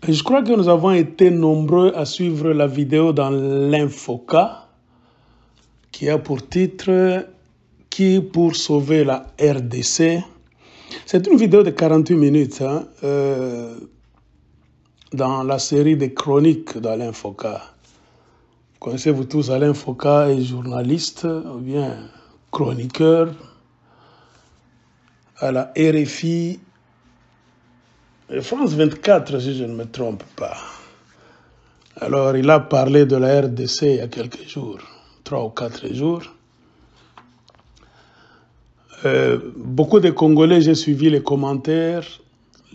Et je crois que nous avons été nombreux à suivre la vidéo dans l'Infoca qui a pour titre « Qui pour sauver la RDC ?» C'est une vidéo de 48 minutes dans la série des chroniques dans l'Infoca. Connaissez-vous tous Alain Foka est journaliste ou bien chroniqueur à la RFI et France 24, si je ne me trompe pas. Alors, il a parlé de la RDC il y a quelques jours, 3 ou 4 jours. Beaucoup de Congolais, j'ai suivi les commentaires,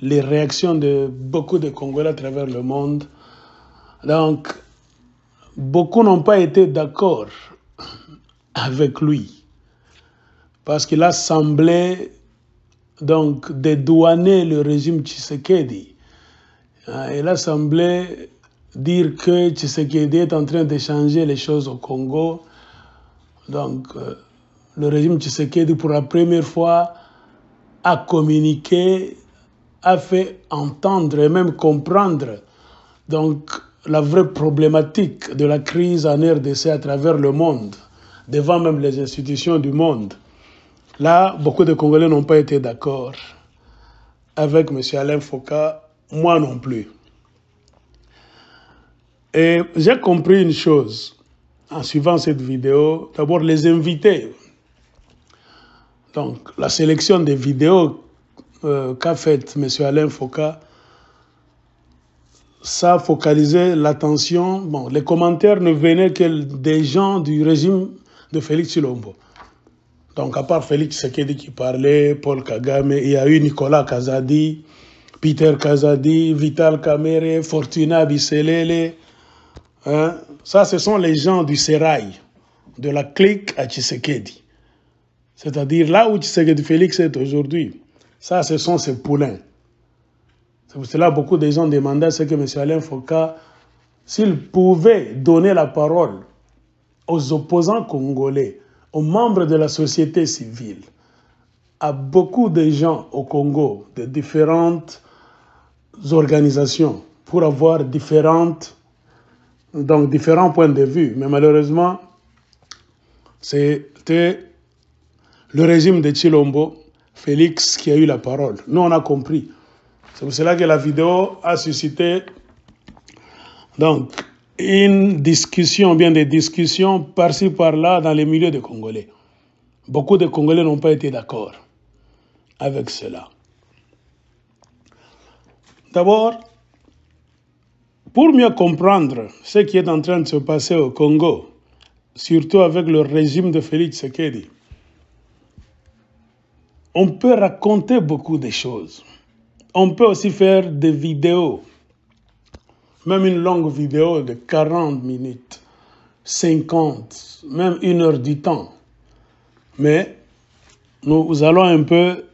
les réactions de beaucoup de Congolais à travers le monde. Donc, beaucoup n'ont pas été d'accord avec lui parce qu'il a semblé donc dédouaner le régime Tshisekedi. Il a semblé dire que Tshisekedi est en train de changer les choses au Congo. Donc, le régime Tshisekedi, pour la première fois, a communiqué, a fait entendre et même comprendre donc, la vraie problématique de la crise en RDC à travers le monde, devant même les institutions du monde. Là, beaucoup de Congolais n'ont pas été d'accord avec M. Alain Foka, moi non plus. Et j'ai compris une chose en suivant cette vidéo. D'abord, les invités. Donc, la sélection des vidéos qu'a faite M. Alain Foka, ça a focalisé l'attention. Bon, les commentaires ne venaient que des gens du régime de Félix Tshilombo. Donc, à part Félix Tshisekedi qui parlait, Paul Kagame, il y a eu Nicolas Kazadi, Peter Kazadi, Vital Kamerhe, Fortuna Bisselele. Ça, ce sont les gens du sérail, de la clique à Tshisekedi. C'est-à-dire là où Tshisekedi Félix est aujourd'hui. Ça, ce sont ses poulains. C'est pour cela que beaucoup de gens demandaient ce que M. Alain Foka, s'il pouvait donner la parole aux opposants congolais, aux membres de la société civile, à beaucoup de gens au Congo, de différentes organisations, pour avoir différents points de vue. Mais malheureusement, c'était le régime de Tshilombo, Félix, qui a eu la parole. Nous, on a compris. C'est pour cela que la vidéo a suscité donc, une discussion, bien des discussions par-ci, par-là dans les milieux des Congolais. Beaucoup de Congolais n'ont pas été d'accord avec cela. D'abord, pour mieux comprendre ce qui est en train de se passer au Congo, surtout avec le régime de Félix Tshisekedi, on peut raconter beaucoup de choses. On peut aussi faire des vidéos, même une longue vidéo de 40 minutes, 50, même 1 heure du temps. Mais nous allons un peu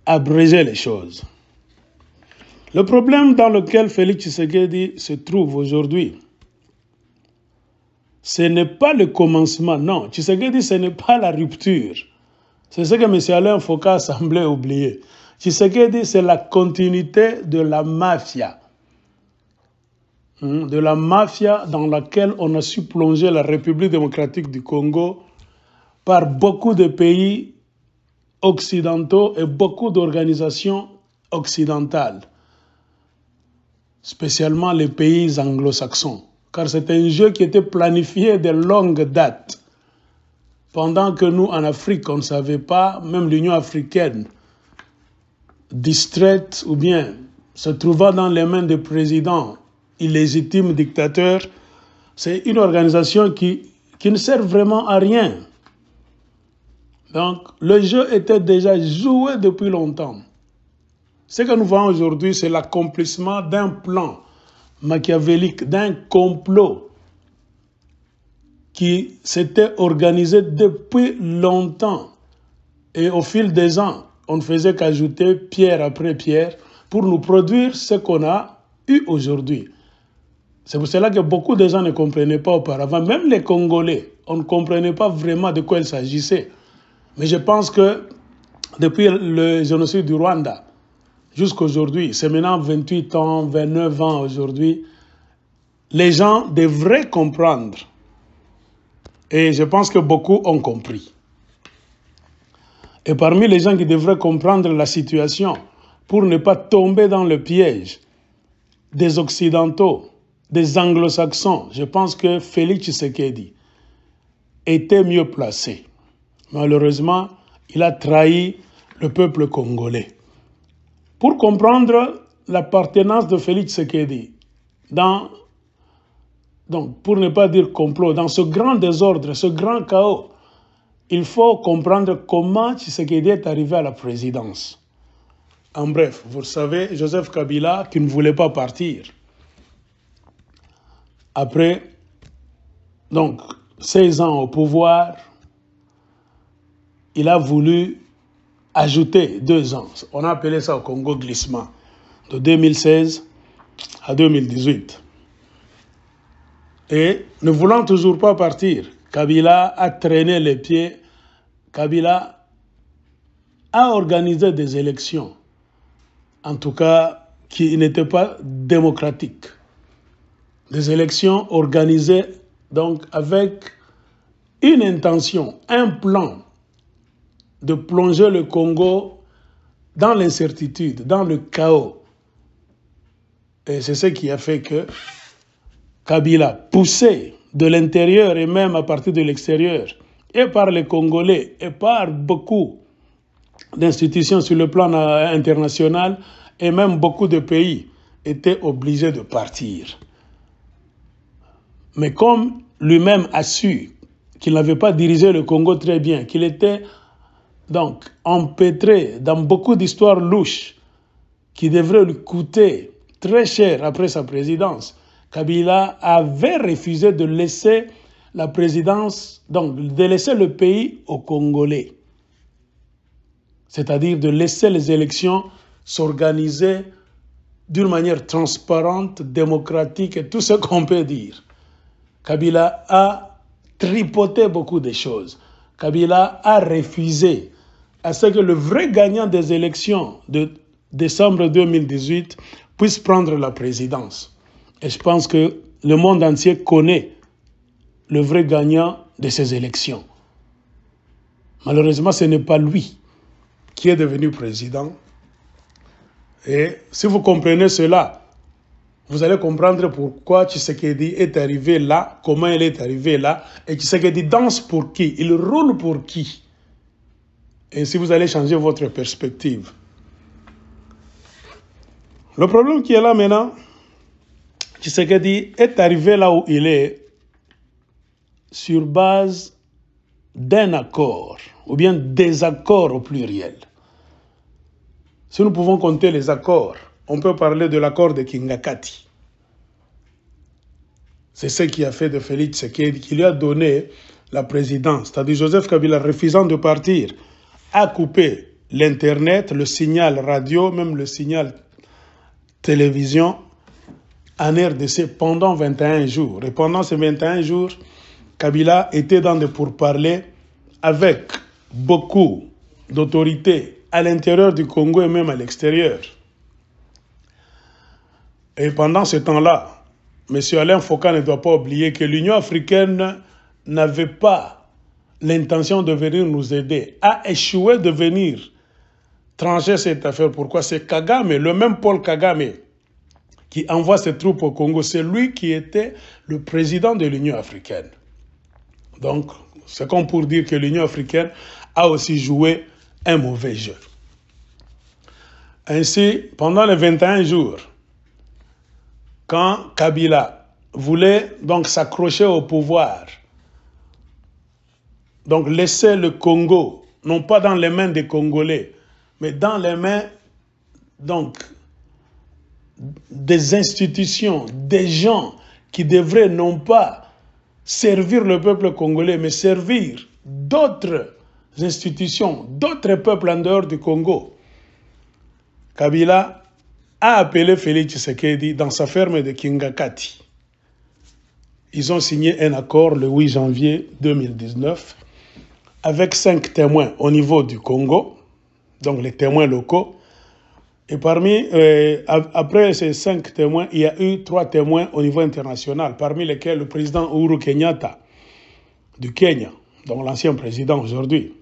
abréger les choses. Le problème dans lequel Félix Tshisekedi se trouve aujourd'hui, ce n'est pas le commencement, non. Tshisekedi, ce n'est pas la rupture. C'est ce que M. Alain Foka semblait oublier. Tshisekedi, c'est la continuité de la mafia. De la mafia dans laquelle on a su plonger la République démocratique du Congo par beaucoup de pays occidentaux et beaucoup d'organisations occidentales, spécialement les pays anglo-saxons, car c'est un jeu qui était planifié de longue date. Pendant que nous, en Afrique, on ne savait pas, même l'Union africaine, distraite ou bien se trouvant dans les mains des présidents illégitimes dictateurs, c'est une organisation qui ne sert vraiment à rien. Donc, le jeu était déjà joué depuis longtemps. Ce que nous voyons aujourd'hui, c'est l'accomplissement d'un plan machiavélique, d'un complot qui s'était organisé depuis longtemps. Et au fil des ans, on ne faisait qu'ajouter pierre après pierre pour nous produire ce qu'on a eu aujourd'hui. C'est pour cela que beaucoup de gens ne comprenaient pas auparavant, même les Congolais, on ne comprenait pas vraiment de quoi il s'agissait. Mais je pense que depuis le génocide du Rwanda, jusqu'aujourd'hui, c'est maintenant 28 ans, 29 ans aujourd'hui, les gens devraient comprendre. Et je pense que beaucoup ont compris. Et parmi les gens qui devraient comprendre la situation, pour ne pas tomber dans le piège des Occidentaux, des Anglo-Saxons, je pense que Félix Tshisekedi était mieux placé. Malheureusement, il a trahi le peuple congolais. Pour comprendre l'appartenance de Félix Tshisekedi donc, pour ne pas dire complot, dans ce grand désordre, ce grand chaos, il faut comprendre comment Tshisekedi est arrivé à la présidence. En bref, vous le savez, Joseph Kabila qui ne voulait pas partir. Après, donc, 16 ans au pouvoir, il a voulu ajouter 2 ans. On a appelé ça au Congo glissement, de 2016 à 2018. Et ne voulant toujours pas partir, Kabila a traîné les pieds. Kabila a organisé des élections, en tout cas qui n'étaient pas démocratiques. Des élections organisées donc avec une intention, un plan de plonger le Congo dans l'incertitude, dans le chaos. Et c'est ce qui a fait que Kabila, poussé de l'intérieur et même à partir de l'extérieur, et par les Congolais, et par beaucoup d'institutions sur le plan international, et même beaucoup de pays, étaient obligés de partir. Mais comme lui-même a su qu'il n'avait pas dirigé le Congo très bien, qu'il était donc empêtré dans beaucoup d'histoires louches qui devraient lui coûter très cher après sa présidence, Kabila avait refusé de laisser la présidence, donc de laisser le pays aux Congolais. C'est-à-dire de laisser les élections s'organiser d'une manière transparente, démocratique et tout ce qu'on peut dire. Kabila a tripoté beaucoup de choses. Kabila a refusé à ce que le vrai gagnant des élections de décembre 2018 puisse prendre la présidence. Et je pense que le monde entier connaît le vrai gagnant de ces élections. Malheureusement, ce n'est pas lui qui est devenu président. Et si vous comprenez cela, vous allez comprendre pourquoi Tshisekedi est arrivé là, comment il est arrivé là, et Tshisekedi danse pour qui, il roule pour qui. Et si vous allez changer votre perspective. Le problème qui est là maintenant, Tshisekedi est arrivé là où il est sur base d'un accord, ou bien des accords au pluriel. Si nous pouvons compter les accords, on peut parler de l'accord de Kingakati. C'est ce qui a fait de Félix Tshisekedi, qui lui a donné la présidence. C'est-à-dire Joseph Kabila, refusant de partir, a coupé l'Internet, le signal radio, même le signal télévision en RDC pendant 21 jours. Et pendant ces 21 jours, Kabila était dans des pourparlers avec beaucoup d'autorités à l'intérieur du Congo et même à l'extérieur. Et pendant ce temps-là, M. Alain Foka ne doit pas oublier que l'Union africaine n'avait pas l'intention de venir nous aider, a échoué de venir trancher cette affaire. Pourquoi? C'est Kagame, le même Paul Kagame, qui envoie ses troupes au Congo. C'est lui qui était le président de l'Union africaine. Donc, c'est comme pour dire que l'Union africaine a aussi joué un mauvais jeu. Ainsi, pendant les 21 jours, quand Kabila voulait donc s'accrocher au pouvoir, donc laisser le Congo, non pas dans les mains des Congolais, mais dans les mains donc, des institutions, des gens qui devraient non pas servir le peuple congolais, mais servir d'autres institutions, d'autres peuples en dehors du Congo. Kabila a appelé Félix Tshisekedi dans sa ferme de Kingakati. Ils ont signé un accord le 8 janvier 2019 avec 5 témoins au niveau du Congo, donc les témoins locaux, Et parmi, après ces 5 témoins, il y a eu 3 témoins au niveau international, parmi lesquels le président Uhuru Kenyatta du Kenya, donc l'ancien président aujourd'hui.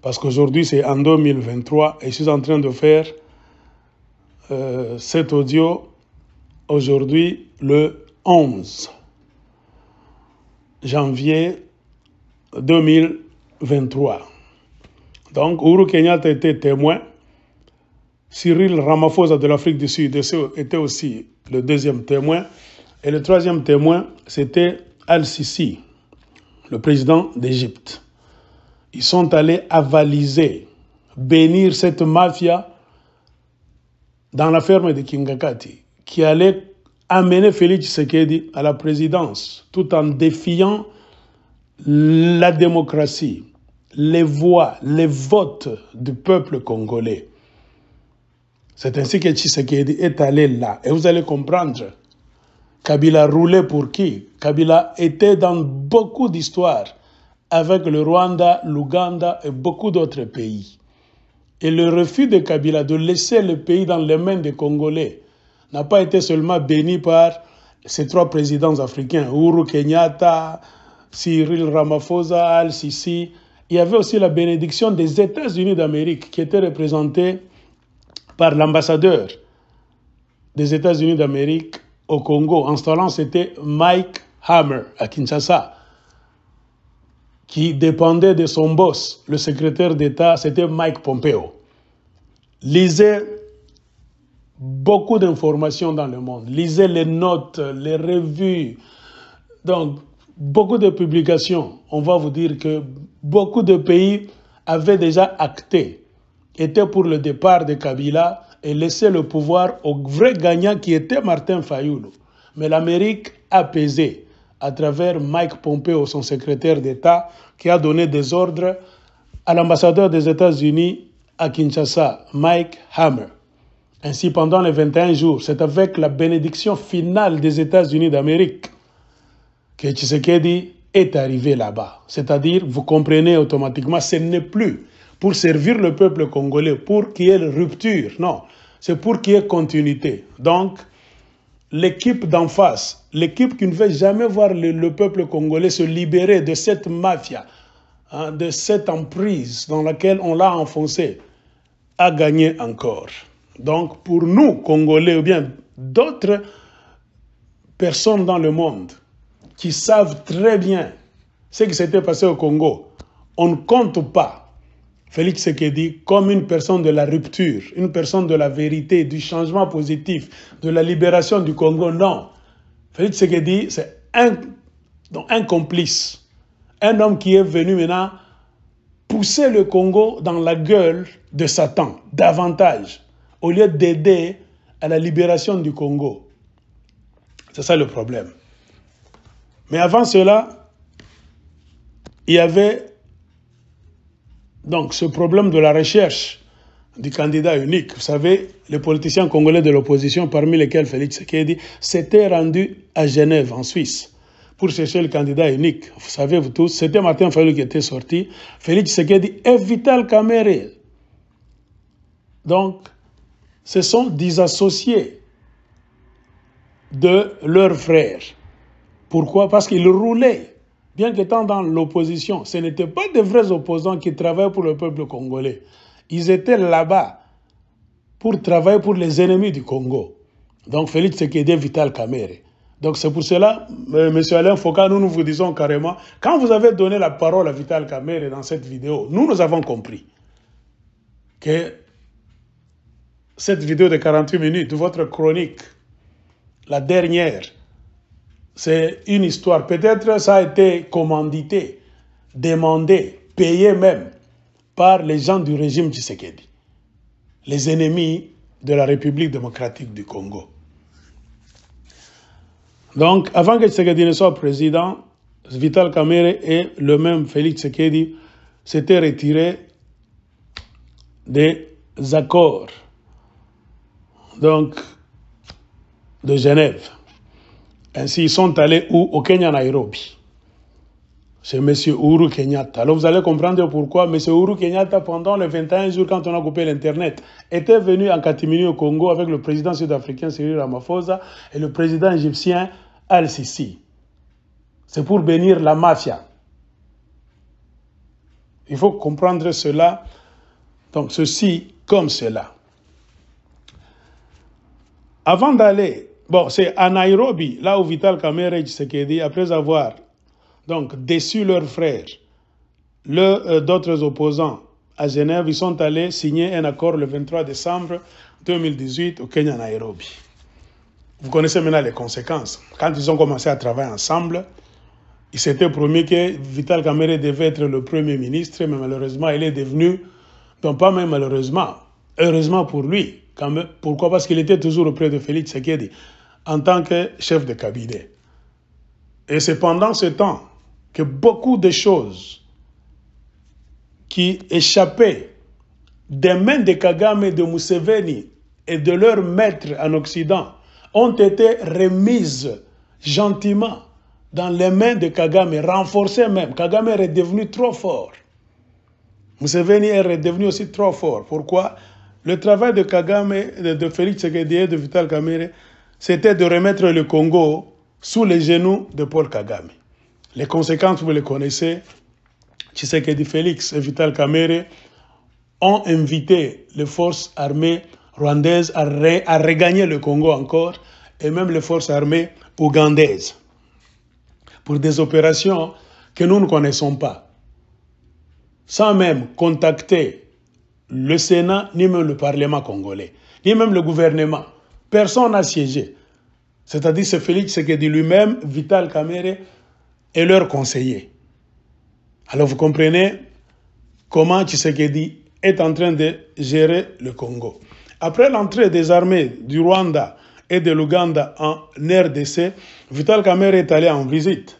Parce qu'aujourd'hui, c'est en 2023 et je suis en train de faire cet audio aujourd'hui le 11 janvier 2023. Donc, Uhuru Kenyatta était témoin. Cyril Ramaphosa de l'Afrique du Sud était aussi le deuxième témoin. Et le troisième témoin, c'était Al-Sisi, le président d'Égypte. Ils sont allés avaliser, bénir cette mafia dans la ferme de Kingakati, qui allait amener Félix Tshisekedi à la présidence, tout en défiant la démocratie, les voix, les votes du peuple congolais. C'est ainsi que Tshisekedi est allé là. Et vous allez comprendre, Kabila roulait pour qui? Kabila était dans beaucoup d'histoires avec le Rwanda, l'Ouganda et beaucoup d'autres pays. Et le refus de Kabila de laisser le pays dans les mains des Congolais n'a pas été seulement béni par ces 3 présidents africains, Uhuru Kenyatta, Cyril Ramaphosa, Al-Sisi. Il y avait aussi la bénédiction des États-Unis d'Amérique qui était représentée par l'ambassadeur des États-Unis d'Amérique au Congo. En ce temps-là, c'était Mike Hammer à Kinshasa, qui dépendait de son boss, le secrétaire d'État, c'était Mike Pompeo. Lisez beaucoup d'informations dans le monde, lisez les notes, les revues, donc beaucoup de publications. On va vous dire que beaucoup de pays avaient déjà acté, étaient pour le départ de Kabila et laisser le pouvoir au vrai gagnant qui était Martin Fayulu. Mais l'Amérique a pesé à travers Mike Pompeo, son secrétaire d'État, qui a donné des ordres à l'ambassadeur des États-Unis à Kinshasa, Mike Hammer. Ainsi, pendant les 21 jours, c'est avec la bénédiction finale des États-Unis d'Amérique que Tshisekedi est arrivé là-bas. C'est-à-dire, vous comprenez automatiquement, ce n'est plus pour servir le peuple congolais, pour qu'il y ait rupture, non, c'est pour qu'il y ait continuité. Donc, l'équipe d'en face, l'équipe qui ne veut jamais voir le peuple congolais se libérer de cette mafia, hein, de cette emprise dans laquelle on l'a enfoncé, a gagné encore. Donc, pour nous, Congolais, ou bien d'autres personnes dans le monde qui savent très bien ce qui s'était passé au Congo, on ne compte pas Félix Tshisekedi comme une personne de la rupture, une personne de la vérité, du changement positif, de la libération du Congo. Non. Félix Tshisekedi, c'est un complice, un homme qui est venu maintenant pousser le Congo dans la gueule de Satan, davantage, au lieu d'aider à la libération du Congo. C'est ça le problème. Mais avant cela, il y avait donc ce problème de la recherche du candidat unique. Vous savez, les politiciens congolais de l'opposition, parmi lesquels Félix Tshisekedi, s'étaient rendus à Genève, en Suisse, pour chercher le candidat unique. Vous savez, vous tous, c'était Martin Fayulu qui était sorti, Félix Tshisekedi et Vital Kamerhe. Donc, se sont dissociés de leurs frères. Pourquoi? Parce qu'ils roulaient. Bien qu'étant dans l'opposition, ce n'étaient pas de vrais opposants qui travaillaient pour le peuple congolais. Ils étaient là-bas pour travailler pour les ennemis du Congo. Donc Félix Tshisekedi et Vital Kamerhe. Donc c'est pour cela, M. Alain Foka, nous vous disons carrément, quand vous avez donné la parole à Vital Kamerhe dans cette vidéo, nous avons compris que cette vidéo de 48 minutes, votre chronique, la dernière, c'est une histoire. Peut-être ça a été commandité, demandé, payé même par les gens du régime Tshisekedi, les ennemis de la République démocratique du Congo. Donc, avant que Tshisekedi ne soit président, Vital Kamerhe et le même Félix Tshisekedi s'étaient retirés des accords donc, de Genève. Ainsi, ils sont allés où? Au Kenya, Nairobi, c'est M. Uhuru Kenyatta. Alors vous allez comprendre pourquoi M. Uhuru Kenyatta, pendant les 21 jours, quand on a coupé l'Internet, était venu en catimini au Congo avec le président sud-africain Cyril Ramaphosa et le président égyptien Al-Sisi. C'est pour bénir la mafia. Il faut comprendre cela, donc ceci comme cela. Avant d'aller, bon, c'est à Nairobi, là où Vital Kamerhe et Tshisekedi, après avoir donc déçu leurs frères, d'autres opposants à Genève, ils sont allés signer un accord le 23 décembre 2018 au Kenya, Nairobi. Vous connaissez maintenant les conséquences. Quand ils ont commencé à travailler ensemble, ils s'étaient promis que Vital Kamerhe devait être le Premier ministre, mais malheureusement, il est devenu, donc pas même malheureusement, heureusement pour lui. Pourquoi? Parce qu'il était toujours auprès de Félix Tshisekedi en tant que chef de cabinet. Et c'est pendant ce temps que beaucoup de choses qui échappaient des mains de Kagame et de Museveni et de leurs maîtres en Occident ont été remises gentiment dans les mains de Kagame, renforcées même. Kagame est redevenu trop fort. Museveni est redevenu aussi trop fort. Pourquoi? Le travail de Kagame, de Félix Tshisekedi et de Vital Kamerhe, c'était de remettre le Congo sous les genoux de Paul Kagame. Les conséquences, vous les connaissez. Tshisekedi Félix et Vital Kamerhe ont invité les forces armées rwandaises à regagner le Congo encore, et même les forces armées ougandaises, pour des opérations que nous ne connaissons pas, sans même contacter le Sénat, ni même le Parlement congolais, ni même le gouvernement. Personne n'a siégé. C'est-à-dire c'est Félix Tshisekedi lui-même, Vital Kamerhe et leurs conseillers. Alors vous comprenez comment Tshisekedi est en train de gérer le Congo. Après l'entrée des armées du Rwanda et de l'Ouganda en RDC, Vital Kamerhe est allé en visite.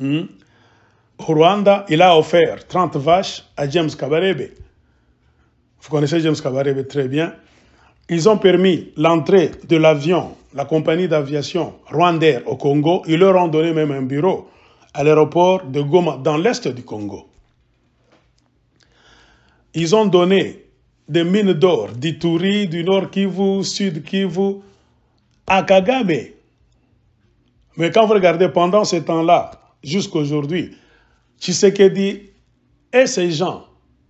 Au Rwanda, il a offert 30 vaches à James Kabarebe. Vous connaissez James Kabarebe très bien. Ils ont permis l'entrée de l'avion, la compagnie d'aviation Rwandair au Congo. Ils leur ont donné même un bureau à l'aéroport de Goma, dans l'est du Congo. Ils ont donné des mines d'or d'Ituri, du Nord Kivu, Sud Kivu, à Kagame. Mais quand vous regardez pendant ce temps-là, jusqu'à aujourd'hui, Tshisekedi et ses gens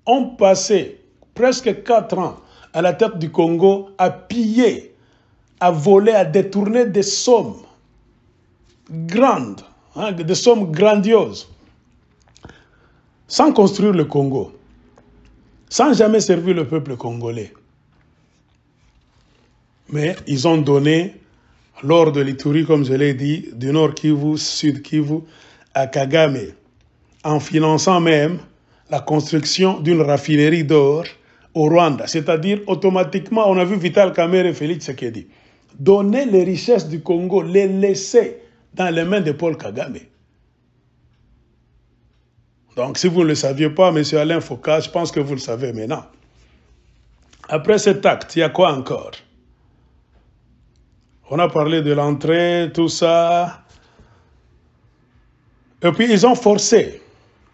ont passé presque 4 ans à la tête du Congo à piller, à voler, à détourner des sommes grandes, des sommes grandioses, sans construire le Congo, sans jamais servir le peuple congolais. Mais ils ont donné, lors de l'Ituri, comme je l'ai dit, du Nord Kivu, Sud Kivu, à Kagame, en finançant même la construction d'une raffinerie d'or au Rwanda. C'est-à-dire, automatiquement, on a vu Vital Kamerhe et Félix Tshisekedi donner les richesses du Congo, les laisser dans les mains de Paul Kagame. Donc, si vous ne le saviez pas, M. Alain Foka, je pense que vous le savez maintenant. Après cet acte, il y a quoi encore? On a parlé de l'entrée, tout ça. Et puis, ils ont forcé,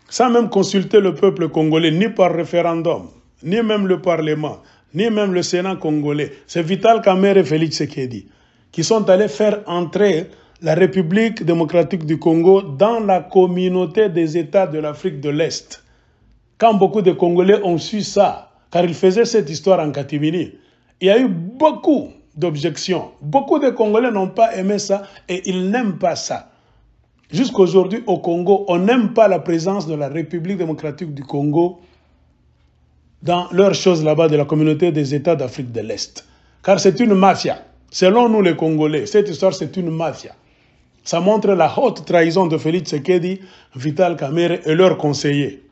sans même consulter le peuple congolais, ni par référendum, ni même le Parlement, ni même le Sénat congolais. C'est Vital Kamerhe et Félix Tshisekedi qui sont allés faire entrer la République démocratique du Congo dans la communauté des États de l'Afrique de l'Est. Quand beaucoup de Congolais ont su ça, car ils faisaient cette histoire en catimini, il y a eu beaucoup d'objections. Beaucoup de Congolais n'ont pas aimé ça et ils n'aiment pas ça. Jusqu'aujourd'hui, au Congo, on n'aime pas la présence de la République démocratique du Congo dans leurs choses là-bas de la communauté des États d'Afrique de l'Est. Car c'est une mafia. Selon nous les Congolais, cette histoire c'est une mafia. Ça montre la haute trahison de Félix Tshisekedi, Vital Kamerhe et leurs conseillers.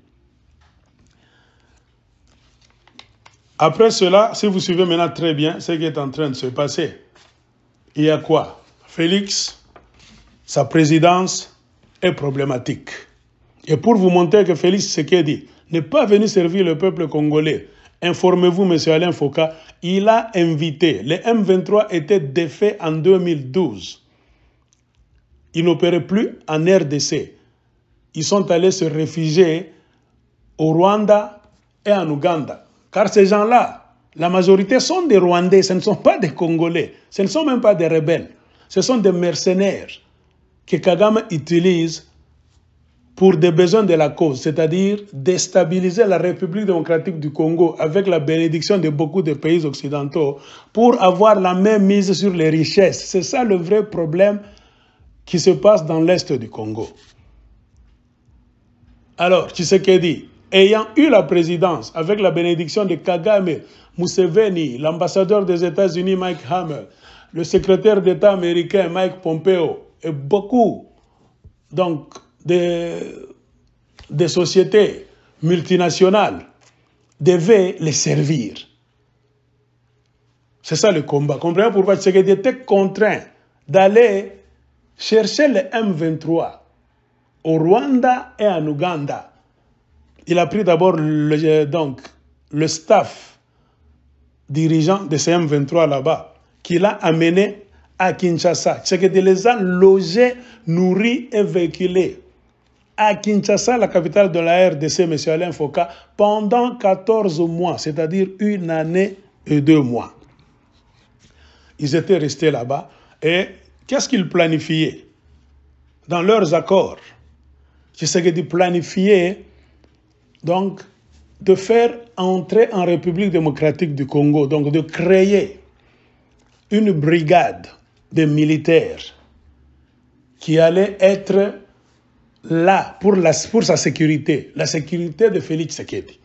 Après cela, si vous suivez maintenant très bien ce qui est en train de se passer, il y a quoi? Félix, sa présidence est problématique. Et pour vous montrer que Félix Tshisekedi n'est pas venu servir le peuple congolais, informez-vous, M. Alain Foka, il a invité, les M23 étaient défaits en 2012. Ils n'opéraient plus en RDC. ils sont allés se réfugier au Rwanda et en Ouganda. Car ces gens-là, la majorité sont des Rwandais, ce ne sont pas des Congolais, ce ne sont même pas des rebelles. Ce sont des mercenaires que Kagame utilise pour des besoins de la cause, c'est-à-dire déstabiliser la République démocratique du Congo avec la bénédiction de beaucoup de pays occidentaux pour avoir la main mise sur les richesses. C'est ça le vrai problème qui se passe dans l'Est du Congo. Alors, Tshisekedi, ayant eu la présidence avec la bénédiction de Kagame, Museveni, l'ambassadeur des États-Unis Mike Hammer, le secrétaire d'État américain Mike Pompeo et beaucoup donc, des sociétés multinationales devaient les servir. C'est ça le combat. Comprenez pourquoi Tshisekedi était contraint d'aller chercher le M23 au Rwanda et en Ouganda. Il a pris d'abord le staff dirigeant de ce M23 là-bas, qui l'a amené à Kinshasa. Tshisekedi les a logés, nourris et véhiculés à Kinshasa, la capitale de la RDC, M. Alain Foka, pendant 14 mois, c'est-à-dire 1 année et 2 mois. Ils étaient restés là-bas et qu'est-ce qu'ils planifiaient? Dans leurs accords, Tshisekedi planifiait donc de faire entrer en République démocratique du Congo, donc de créer une brigade de militaires qui allait être là pour sa sécurité, la sécurité de Félix Tshisekedi.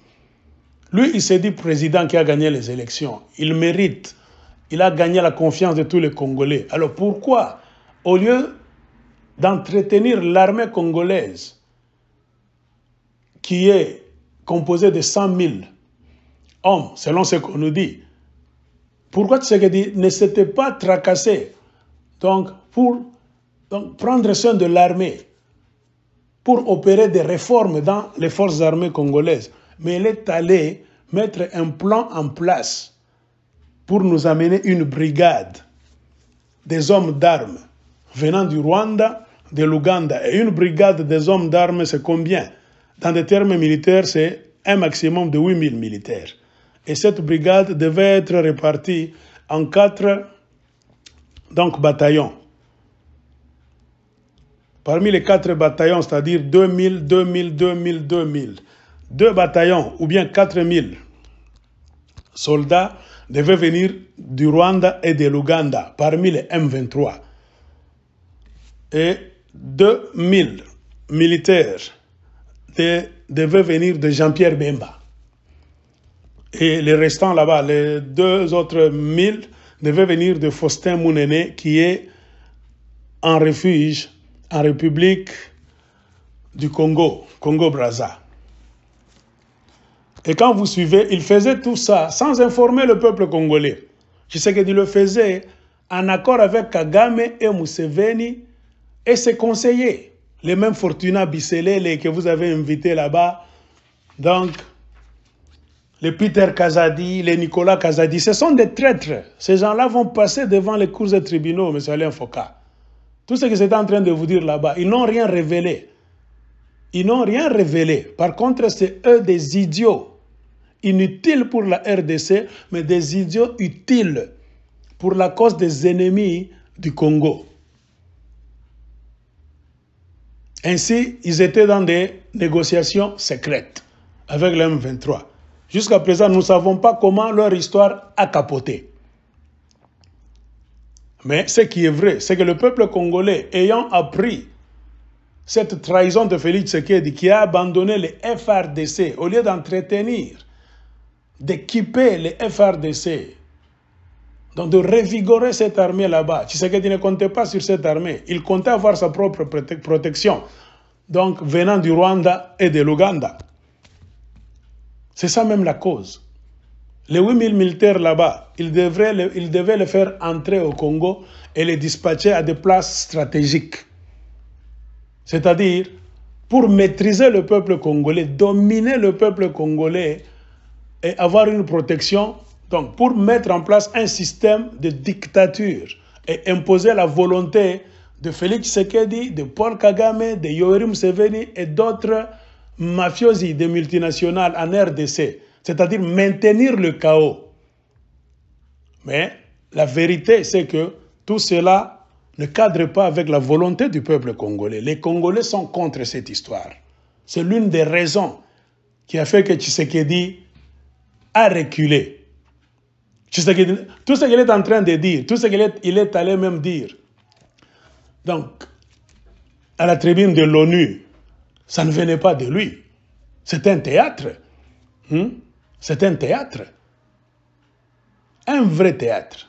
Lui, il s'est dit président qui a gagné les élections. Il mérite, il a gagné la confiance de tous les Congolais. Alors pourquoi, au lieu d'entretenir l'armée congolaise, qui est composée de 100 000 hommes, selon ce qu'on nous dit, pourquoi Tshisekedi ne s'était pas tracassé pour prendre soin de l'armée, pour opérer des réformes dans les forces armées congolaises? Mais il est allé mettre un plan en place pour nous amener une brigade des hommes d'armes venant du Rwanda, de l'Ouganda. Et une brigade des hommes d'armes, c'est combien? Dans des termes militaires, c'est un maximum de 8 000 militaires. Et cette brigade devait être répartie en 4 bataillons. Parmi les 4 bataillons, c'est-à-dire 2000, 2000, 2000, 2000, 2 bataillons ou bien 4000 soldats devaient venir du Rwanda et de l'Ouganda, parmi les M23. Et 2000 militaires devaient venir de Jean-Pierre Bemba. Et les restants là-bas, les 2 autres 1000, devaient venir de Faustin Mounene, qui est en refuge en République du Congo, Congo-Brazza. Et quand vous suivez, il faisait tout ça sans informer le peuple congolais. Je sais qu'il le faisait en accord avec Kagame et Museveni et ses conseillers. Les mêmes Fortuna Bisselé que vous avez invités là-bas. Donc, les Peter Kazadi, les Nicolas Kazadi, ce sont des traîtres. Ces gens-là vont passer devant les cours et tribunaux, M. Alain Foka. Tout ce que j'étais en train de vous dire là-bas, ils n'ont rien révélé. Ils n'ont rien révélé. Par contre, c'est eux des idiots. Inutiles pour la RDC, mais des idiots utiles pour la cause des ennemis du Congo. Ainsi, ils étaient dans des négociations secrètes avec le M23. Jusqu'à présent, nous ne savons pas comment leur histoire a capoté. Mais ce qui est vrai, c'est que le peuple congolais, ayant appris cette trahison de Félix Tshisekedi, qui a abandonné les FRDC, au lieu d'entretenir, d'équiper les FRDC, donc de revigorer cette armée là-bas. Tshisekedi ne comptait pas sur cette armée. Il comptait avoir sa propre protection, donc venant du Rwanda et de l'Ouganda. C'est ça même la cause. Les 8000 militaires là-bas, ils devaient les faire entrer au Congo et les dispatcher à des places stratégiques. C'est-à-dire, pour maîtriser le peuple congolais, dominer le peuple congolais et avoir une protection, donc pour mettre en place un système de dictature et imposer la volonté de Félix Tshisekedi, de Paul Kagame, de Yoweri Museveni et d'autres mafiosi des multinationales en RDC, c'est-à-dire maintenir le chaos. Mais la vérité, c'est que tout cela ne cadre pas avec la volonté du peuple congolais. Les Congolais sont contre cette histoire. C'est l'une des raisons qui a fait que Tshisekedi a reculé. Tshisekedi, tout ce qu'il est en train de dire, tout ce qu'il est allé même dire, donc, à la tribune de l'ONU, ça ne venait pas de lui. C'est un théâtre. C'est un théâtre. Un vrai théâtre.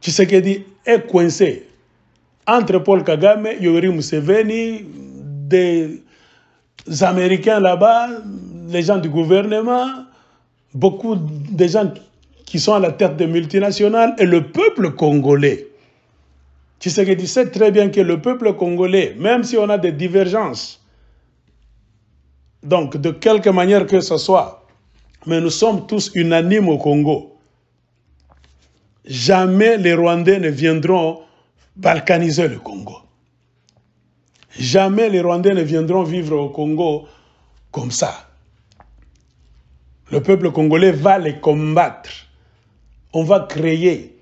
Tshisekedi est coincé entre Paul Kagame, Yoweri Museveni, des Américains là-bas, les gens du gouvernement, beaucoup de gens qui sont à la tête des multinationales et le peuple congolais. Tshisekedi sait très bien que le peuple congolais, même si on a des divergences, donc de quelque manière que ce soit, mais nous sommes tous unanimes au Congo. Jamais les Rwandais ne viendront balkaniser le Congo. Jamais les Rwandais ne viendront vivre au Congo comme ça. Le peuple congolais va les combattre. On va créer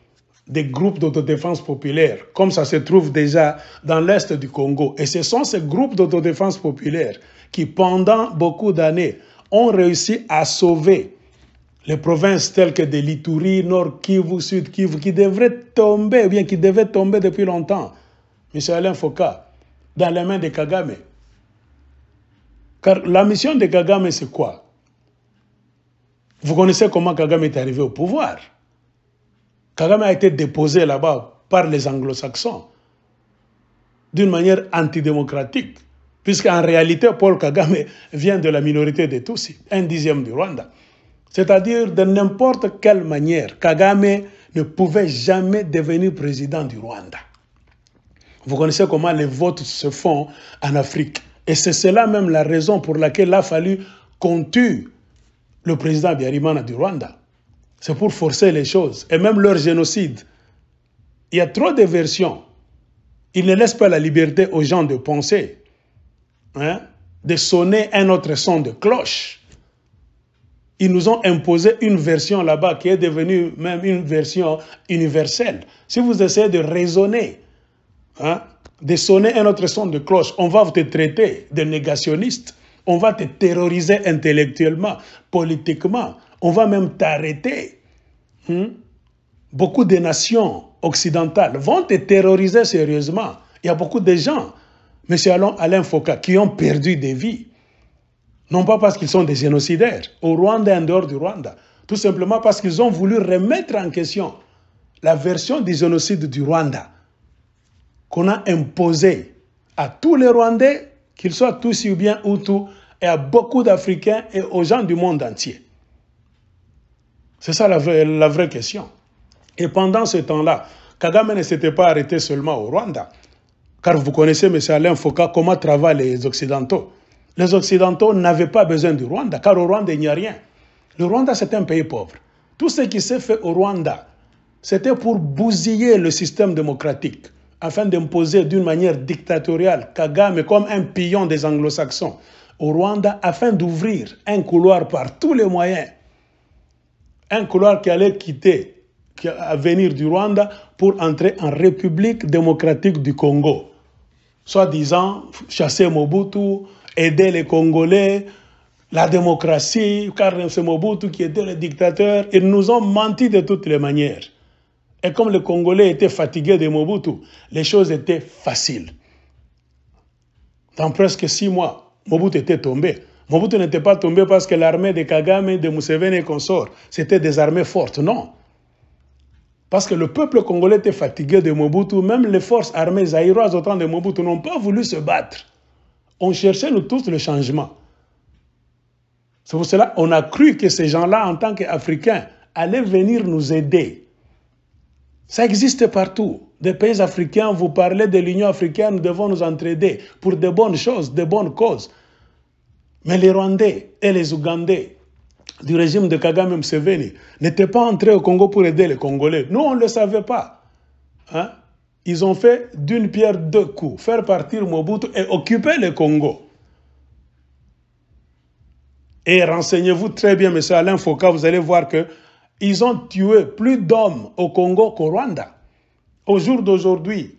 des groupes d'autodéfense populaire, comme ça se trouve déjà dans l'est du Congo. Et ce sont ces groupes d'autodéfense populaire qui, pendant beaucoup d'années, ont réussi à sauver les provinces telles que de l'Ituri, Nord Kivu, Sud Kivu, qui devraient tomber, ou bien qui devaient tomber depuis longtemps, M. Alain Foka, dans les mains de Kagame. Car la mission de Kagame, c'est quoi? Vous connaissez comment Kagame est arrivé au pouvoir. Kagame a été déposé là-bas par les anglo-saxons d'une manière antidémocratique, puisqu'en réalité, Paul Kagame vient de la minorité des Tutsis, 1/10 du Rwanda. C'est-à-dire, de n'importe quelle manière, Kagame ne pouvait jamais devenir président du Rwanda. Vous connaissez comment les votes se font en Afrique. Et c'est cela même la raison pour laquelle il a fallu qu'on tue le président Habyarimana du Rwanda. C'est pour forcer les choses. Et même leur génocide. Il y a trop de versions. Ils ne laissent pas la liberté aux gens de penser, de sonner un autre son de cloche. Ils nous ont imposé une version là-bas qui est devenue même une version universelle. Si vous essayez de raisonner, de sonner un autre son de cloche, on va te traiter de négationniste, on va te terroriser intellectuellement, politiquement, on va même t'arrêter. Beaucoup de nations occidentales vont te terroriser sérieusement. Il y a beaucoup de gens, M. Alain Foka, qui ont perdu des vies. Non pas parce qu'ils sont des génocidaires, au Rwanda et en dehors du Rwanda. Tout simplement parce qu'ils ont voulu remettre en question la version du génocide du Rwanda qu'on a imposée à tous les Rwandais, qu'ils soient Tutsis ou bien Hutus, et à beaucoup d'Africains et aux gens du monde entier. C'est ça la vraie question. Et pendant ce temps-là, Kagame ne s'était pas arrêté seulement au Rwanda. Car vous connaissez, M. Alain Foka, comment travaillent les Occidentaux. Les Occidentaux n'avaient pas besoin du Rwanda, car au Rwanda, il n'y a rien. Le Rwanda, c'est un pays pauvre. Tout ce qui s'est fait au Rwanda, c'était pour bousiller le système démocratique, afin d'imposer d'une manière dictatoriale Kagame comme un pion des anglo-saxons au Rwanda, afin d'ouvrir un couloir par tous les moyens. Un couloir qui allait venir du Rwanda pour entrer en République démocratique du Congo. Soi-disant, chasser Mobutu, aider les Congolais, la démocratie, car c'est Mobutu qui était le dictateur. Ils nous ont menti de toutes les manières. Et comme les Congolais étaient fatigués de Mobutu, les choses étaient faciles. Dans presque 6 mois, Mobutu était tombé. Mobutu n'était pas tombé parce que l'armée de Kagame, de Museveni et consorts, c'était des armées fortes, non. Parce que le peuple congolais était fatigué de Mobutu, même les forces armées zaïroises au temps de Mobutu n'ont pas voulu se battre. On cherchait nous tous le changement. C'est pour cela qu'on a cru que ces gens-là, en tant qu'Africains, allaient venir nous aider. Ça existe partout. Des pays africains, vous parlez de l'Union africaine, nous devons nous entraider pour de bonnes choses, de bonnes causes. Mais les Rwandais et les Ougandais du régime de Kagame Museveni n'étaient pas entrés au Congo pour aider les Congolais. Nous, on ne le savait pas. Ils ont fait d'une pierre deux coups, faire partir Mobutu et occuper le Congo. Et renseignez-vous très bien, M. Alain Foka, vous allez voir qu'ils ont tué plus d'hommes au Congo qu'au Rwanda. Au jour d'aujourd'hui,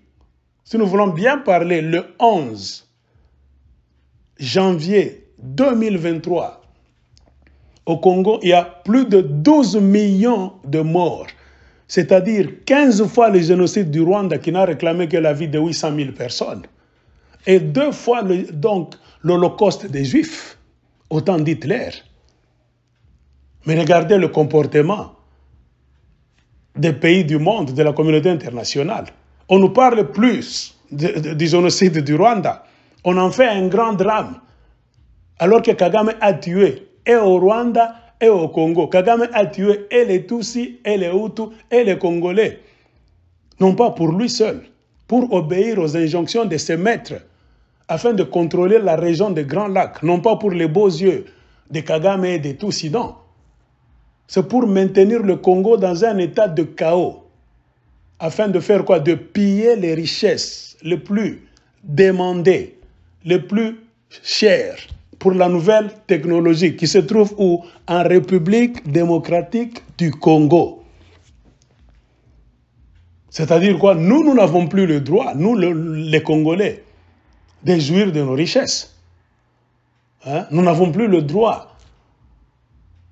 si nous voulons bien parler, le 11 janvier 2023, au Congo, il y a plus de 12 millions de morts. C'est-à-dire 15 fois le génocide du Rwanda qui n'a réclamé que la vie de 800 000 personnes. Et 2 fois donc l'Holocauste des Juifs, au temps d'Hitler. Mais regardez le comportement des pays du monde, de la communauté internationale. On nous parle plus du génocide du Rwanda. On en fait un grand drame. Alors que Kagame a tué et au Rwanda et au Congo. Kagame a tué et les Tutsis, et les Hutus, et les Congolais. Non pas pour lui seul, pour obéir aux injonctions de ses maîtres, afin de contrôler la région des Grands Lacs, non pas pour les beaux yeux de Kagame et de Tutsis, non. C'est pour maintenir le Congo dans un état de chaos, afin de faire quoi? De piller les richesses les plus demandées, les plus chères, pour la nouvelle technologie qui se trouve où? En République démocratique du Congo. C'est-à-dire quoi? Nous n'avons plus le droit, nous les Congolais, de jouir de nos richesses. Hein? Nous n'avons plus le droit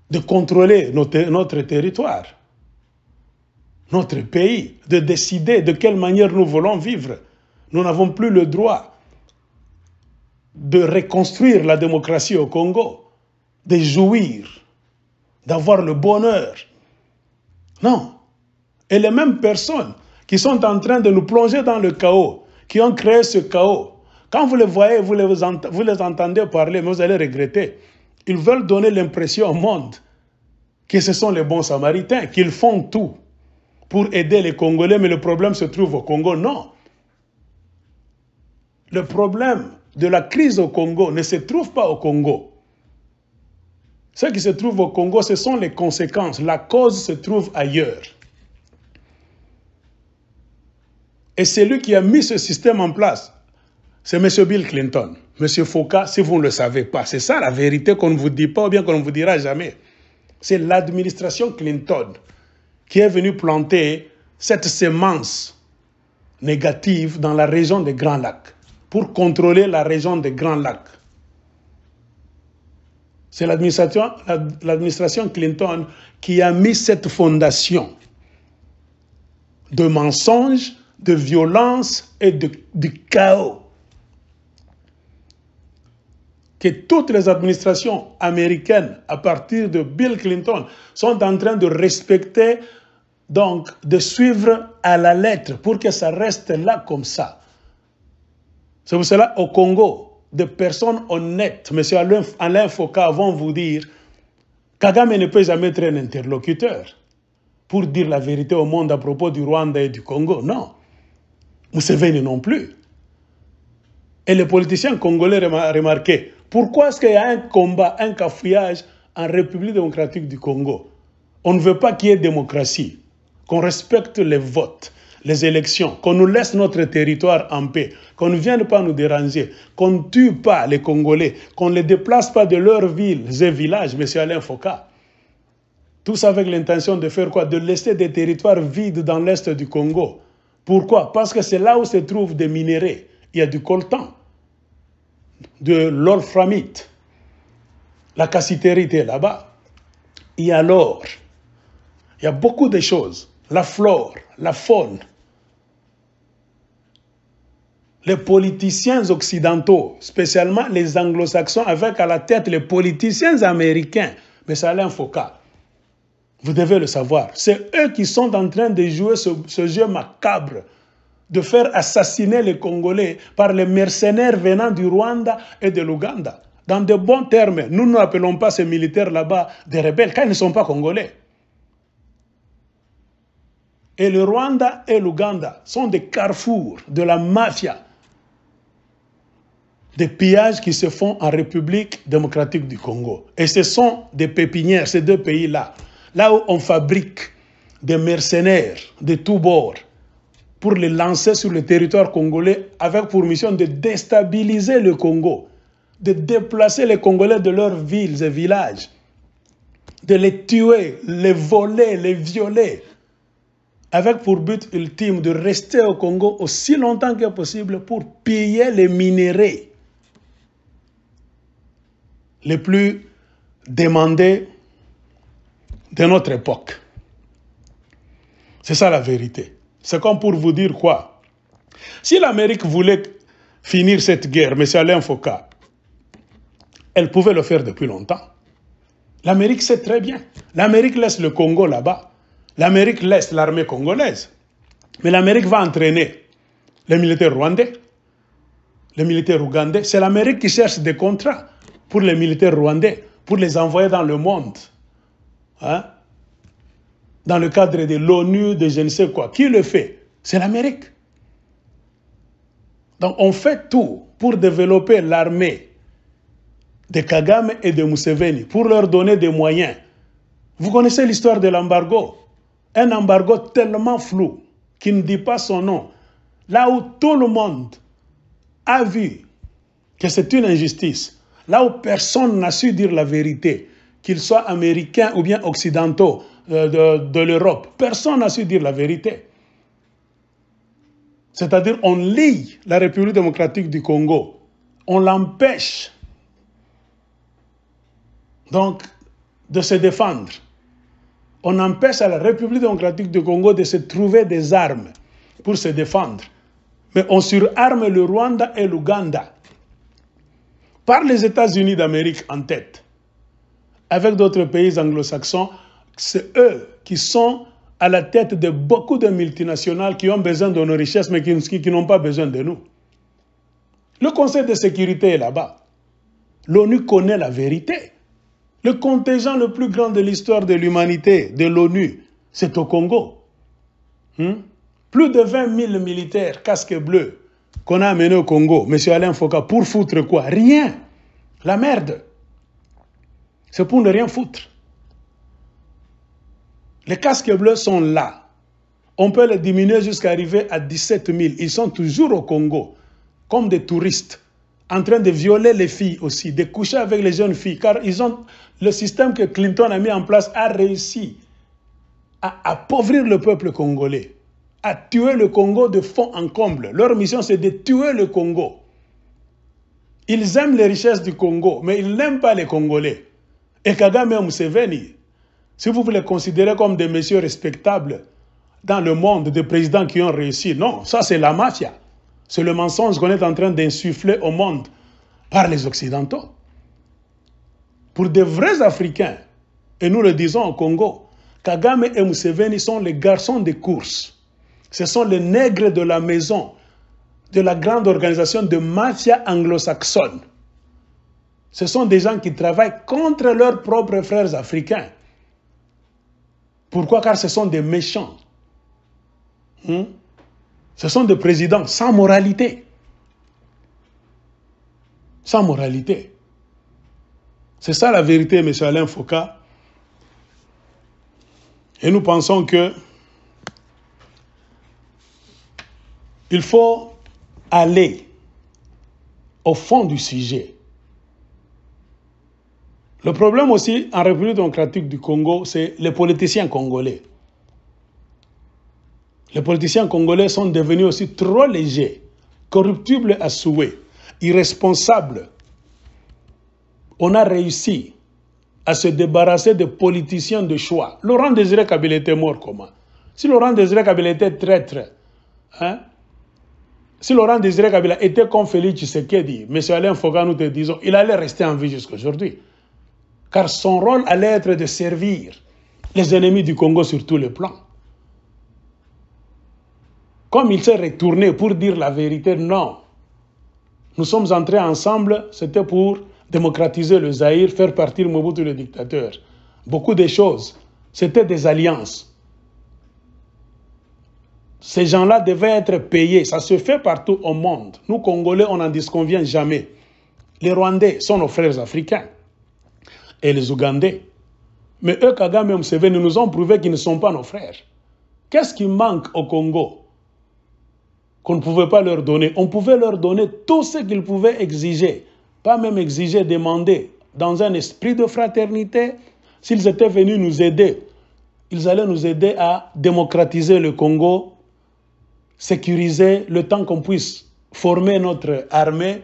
de contrôler notre territoire, notre pays, de décider de quelle manière nous voulons vivre. Nous n'avons plus le droit de reconstruire la démocratie au Congo, de jouir, d'avoir le bonheur. Non. Et les mêmes personnes qui sont en train de nous plonger dans le chaos, qui ont créé ce chaos, quand vous les voyez, vous les entendez parler, mais vous allez regretter. Ils veulent donner l'impression au monde que ce sont les bons samaritains, qu'ils font tout pour aider les Congolais, mais le problème se trouve au Congo. Non. Le problème de la crise au Congo ne se trouve pas au Congo. Ce qui se trouve au Congo, ce sont les conséquences. La cause se trouve ailleurs. Et celui qui a mis ce système en place, c'est M. Bill Clinton. M. Foka, si vous ne le savez pas, c'est ça la vérité qu'on ne vous dit pas ou bien qu'on ne vous dira jamais. C'est l'administration Clinton qui est venue planter cette semence négative dans la région des Grands Lacs, pour contrôler la région des Grands Lacs. C'est l'administration Clinton qui a mis cette fondation de mensonges, de violence et du chaos que toutes les administrations américaines, à partir de Bill Clinton, sont en train de respecter, donc de suivre à la lettre pour que ça reste là comme ça. C'est pour cela, au Congo, des personnes honnêtes, M. Alain Foka, vont vous dire Kagame ne peut jamais être un interlocuteur pour dire la vérité au monde à propos du Rwanda et du Congo. Non. Museveni non plus. Et les politiciens congolais remarquaient pourquoi est-ce qu'il y a un combat, un cafouillage en République démocratique du Congo. On ne veut pas qu'il y ait démocratie, qu'on respecte les votes, les élections, qu'on nous laisse notre territoire en paix, qu'on ne vienne pas nous déranger, qu'on ne tue pas les Congolais, qu'on ne les déplace pas de leurs villes et villages, M. Alain Foka. Tout ça avec l'intention de faire quoi? De laisser des territoires vides dans l'est du Congo. Pourquoi? Parce que c'est là où se trouvent des minéraux. Il y a du coltan, de l'olframite, la cassitérite est là-bas. Il y a l'or, il y a beaucoup de choses, la flore, la faune. Les politiciens occidentaux, spécialement les anglo-saxons, avec à la tête les politiciens américains, mais c'est Alain Foka, vous devez le savoir, c'est eux qui sont en train de jouer ce jeu macabre, de faire assassiner les Congolais par les mercenaires venant du Rwanda et de l'Ouganda. Dans de bons termes, nous n'appelons pas ces militaires là-bas des rebelles, car ils ne sont pas Congolais. Et le Rwanda et l'Ouganda sont des carrefours de la mafia, des pillages qui se font en République démocratique du Congo. Et ce sont des pépinières, ces deux pays-là, là où on fabrique des mercenaires de tous bords, pour les lancer sur le territoire congolais avec pour mission de déstabiliser le Congo, de déplacer les Congolais de leurs villes et villages, de les tuer, les voler, les violer, avec pour but ultime de rester au Congo aussi longtemps que possible pour piller les minéraux les plus demandés de notre époque. C'est ça la vérité. C'est comme pour vous dire quoi? Si l'Amérique voulait finir cette guerre, M. Alain Foucault, elle pouvait le faire depuis longtemps. L'Amérique sait très bien. L'Amérique laisse le Congo là-bas. L'Amérique laisse l'armée congolaise. Mais l'Amérique va entraîner les militaires rwandais, les militaires ougandais. C'est l'Amérique qui cherche des contrats pour les militaires rwandais, pour les envoyer dans le monde. Hein? Dans le cadre de l'ONU, de je ne sais quoi. Qui le fait? C'est l'Amérique. Donc on fait tout pour développer l'armée de Kagame et de Museveni, pour leur donner des moyens. Vous connaissez l'histoire de l'embargo. Un embargo tellement flou, qui ne dit pas son nom. Là où tout le monde a vu que c'est une injustice, là où personne n'a su dire la vérité, qu'ils soient américains ou bien occidentaux de l'Europe, personne n'a su dire la vérité. C'est-à-dire, on lie la République démocratique du Congo, on l'empêche donc de se défendre. On empêche à la République démocratique du Congo de se trouver des armes pour se défendre. Mais on surarme le Rwanda et l'Ouganda par les États-Unis d'Amérique en tête. Avec d'autres pays anglo-saxons, c'est eux qui sont à la tête de beaucoup de multinationales qui ont besoin de nos richesses, mais qui n'ont pas besoin de nous. Le Conseil de sécurité est là-bas. L'ONU connaît la vérité. Le contingent le plus grand de l'histoire de l'humanité, de l'ONU, c'est au Congo. Plus de 20 000 militaires casques bleus qu'on a amenés au Congo. M. Alain Foucault, pour foutre quoi? Rien. La merde. C'est pour ne rien foutre. Les casques bleus sont là. On peut les diminuer jusqu'à arriver à 17 000. Ils sont toujours au Congo, comme des touristes, en train de violer les filles aussi, de coucher avec les jeunes filles, car ils ont le système que Clinton a mis en place a réussi à appauvrir le peuple congolais, à tuer le Congo de fond en comble. Leur mission, c'est de tuer le Congo. Ils aiment les richesses du Congo, mais ils n'aiment pas les Congolais. Et Kagame et Museveni, si vous les considérez comme des messieurs respectables dans le monde, des présidents qui ont réussi, non, ça c'est la mafia. C'est le mensonge qu'on est en train d'insuffler au monde par les Occidentaux. Pour de vrais Africains, et nous le disons au Congo, Kagame et Museveni sont les garçons de course. Ce sont les nègres de la maison, de la grande organisation de mafia anglo-saxonne. Ce sont des gens qui travaillent contre leurs propres frères africains. Pourquoi? Car ce sont des méchants. Ce sont des présidents sans moralité. Sans moralité. C'est ça la vérité, M. Alain Foucault. Et nous pensons que il faut aller au fond du sujet. Le problème aussi en République démocratique du Congo, c'est les politiciens congolais. Les politiciens congolais sont devenus aussi trop légers, corruptibles à souhait, irresponsables. On a réussi à se débarrasser des politiciens de choix. Laurent Désiré Kabila était mort comment? Si Laurent Désiré Kabila était traître, si Laurent Désiré Kabila était comme Félix Tshisekedi, M. Alain Foucault, nous te disons, il allait rester en vie jusqu'à aujourd'hui. Car son rôle allait être de servir les ennemis du Congo sur tous les plans. Comme il s'est retourné pour dire la vérité, non. Nous sommes entrés ensemble, c'était pour démocratiser le Zaïre, faire partir Mobutu le dictateur. Beaucoup de choses, c'était des alliances. Ces gens-là devaient être payés, ça se fait partout au monde. Nous, Congolais, on n'en disconvient jamais. Les Rwandais sont nos frères africains et les Ougandais. Mais eux, Kagame et Museveni, nous ont prouvé qu'ils ne sont pas nos frères. Qu'est-ce qui manque au Congo? qu'on ne pouvait pas leur donner. On pouvait leur donner tout ce qu'ils pouvaient exiger. Pas même exiger, demander. Dans un esprit de fraternité, s'ils étaient venus nous aider, ils allaient nous aider à démocratiser le Congo, sécuriser le temps qu'on puisse former notre armée,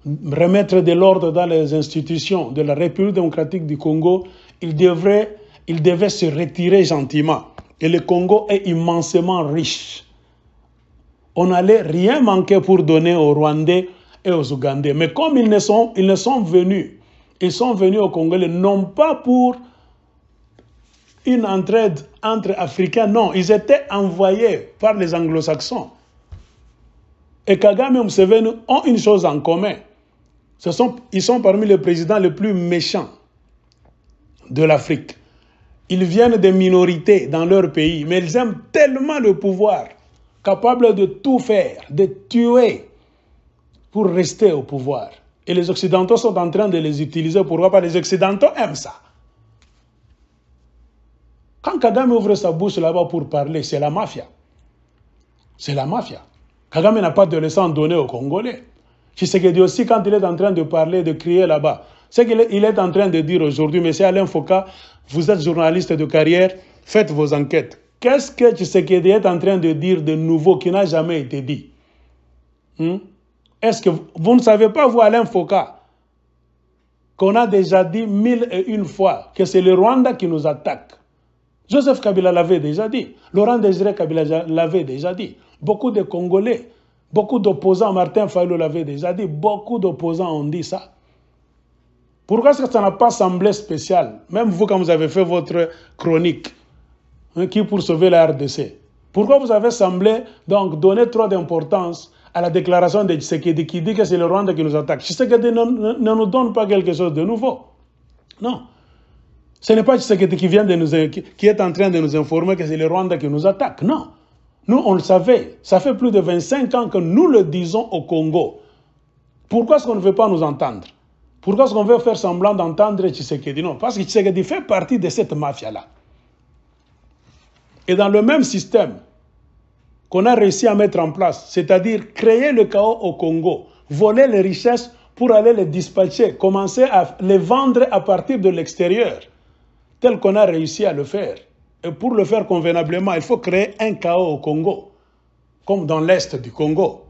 remettre de l'ordre dans les institutions de la République démocratique du Congo. Ils devaient se retirer gentiment. Et le Congo est immensément riche. On n'allait rien manquer pour donner aux Rwandais et aux Ougandais. Mais comme ils sont venus aux Congolais, non pas pour une entraide entre Africains, non, ils étaient envoyés par les Anglo-Saxons. Et Kagame et Museveni ont une chose en commun. Ils sont parmi les présidents les plus méchants de l'Afrique. Ils viennent des minorités dans leur pays, mais ils aiment tellement le pouvoir, capables de tout faire, de tuer pour rester au pouvoir. Et les Occidentaux sont en train de les utiliser. Pourquoi pas? Les Occidentaux aiment ça. Quand Kagame ouvre sa bouche là-bas pour parler, c'est la mafia. C'est la mafia. Kagame n'a pas de leçon donnée aux Congolais. Tshisekedi aussi, quand il est en train de parler, de crier là-bas, c'est qu'il est en train de dire aujourd'hui, monsieur Alain Foka, vous êtes journaliste de carrière, faites vos enquêtes. Qu'est-ce que Tshisekedi est en train de dire de nouveau qui n'a jamais été dit? Est-ce que vous ne savez pas, vous, Alain Foka, qu'on a déjà dit 1001 fois que c'est le Rwanda qui nous attaque? Joseph Kabila l'avait déjà dit. Laurent Désiré Kabila l'avait déjà dit. Beaucoup de Congolais, beaucoup d'opposants, Martin Fayulu l'avait déjà dit. Beaucoup d'opposants ont dit ça. Pourquoi est-ce que ça n'a pas semblé spécial? Même vous, quand vous avez fait votre chronique, qui pour sauver la RDC, pourquoi vous avez semblé donc donner trop d'importance à la déclaration de Tshisekedi qui dit que c'est le Rwanda qui nous attaque? Tshisekedi ne nous donne pas quelque chose de nouveau. Non. Ce n'est pas Tshisekedi qui est en train de nous informer que c'est le Rwanda qui nous attaque. Non. Nous, on le savait. Ça fait plus de 25 ans que nous le disons au Congo. Pourquoi est-ce qu'on ne veut pas nous entendre? Pourquoi est-ce qu'on veut faire semblant d'entendre Tshisekedi? Non, parce que Tshisekedi fait partie de cette mafia-là. Et dans le même système qu'on a réussi à mettre en place, c'est-à-dire créer le chaos au Congo, voler les richesses pour aller les dispatcher, commencer à les vendre à partir de l'extérieur, tel qu'on a réussi à le faire. Et pour le faire convenablement, il faut créer un chaos au Congo, comme dans l'est du Congo.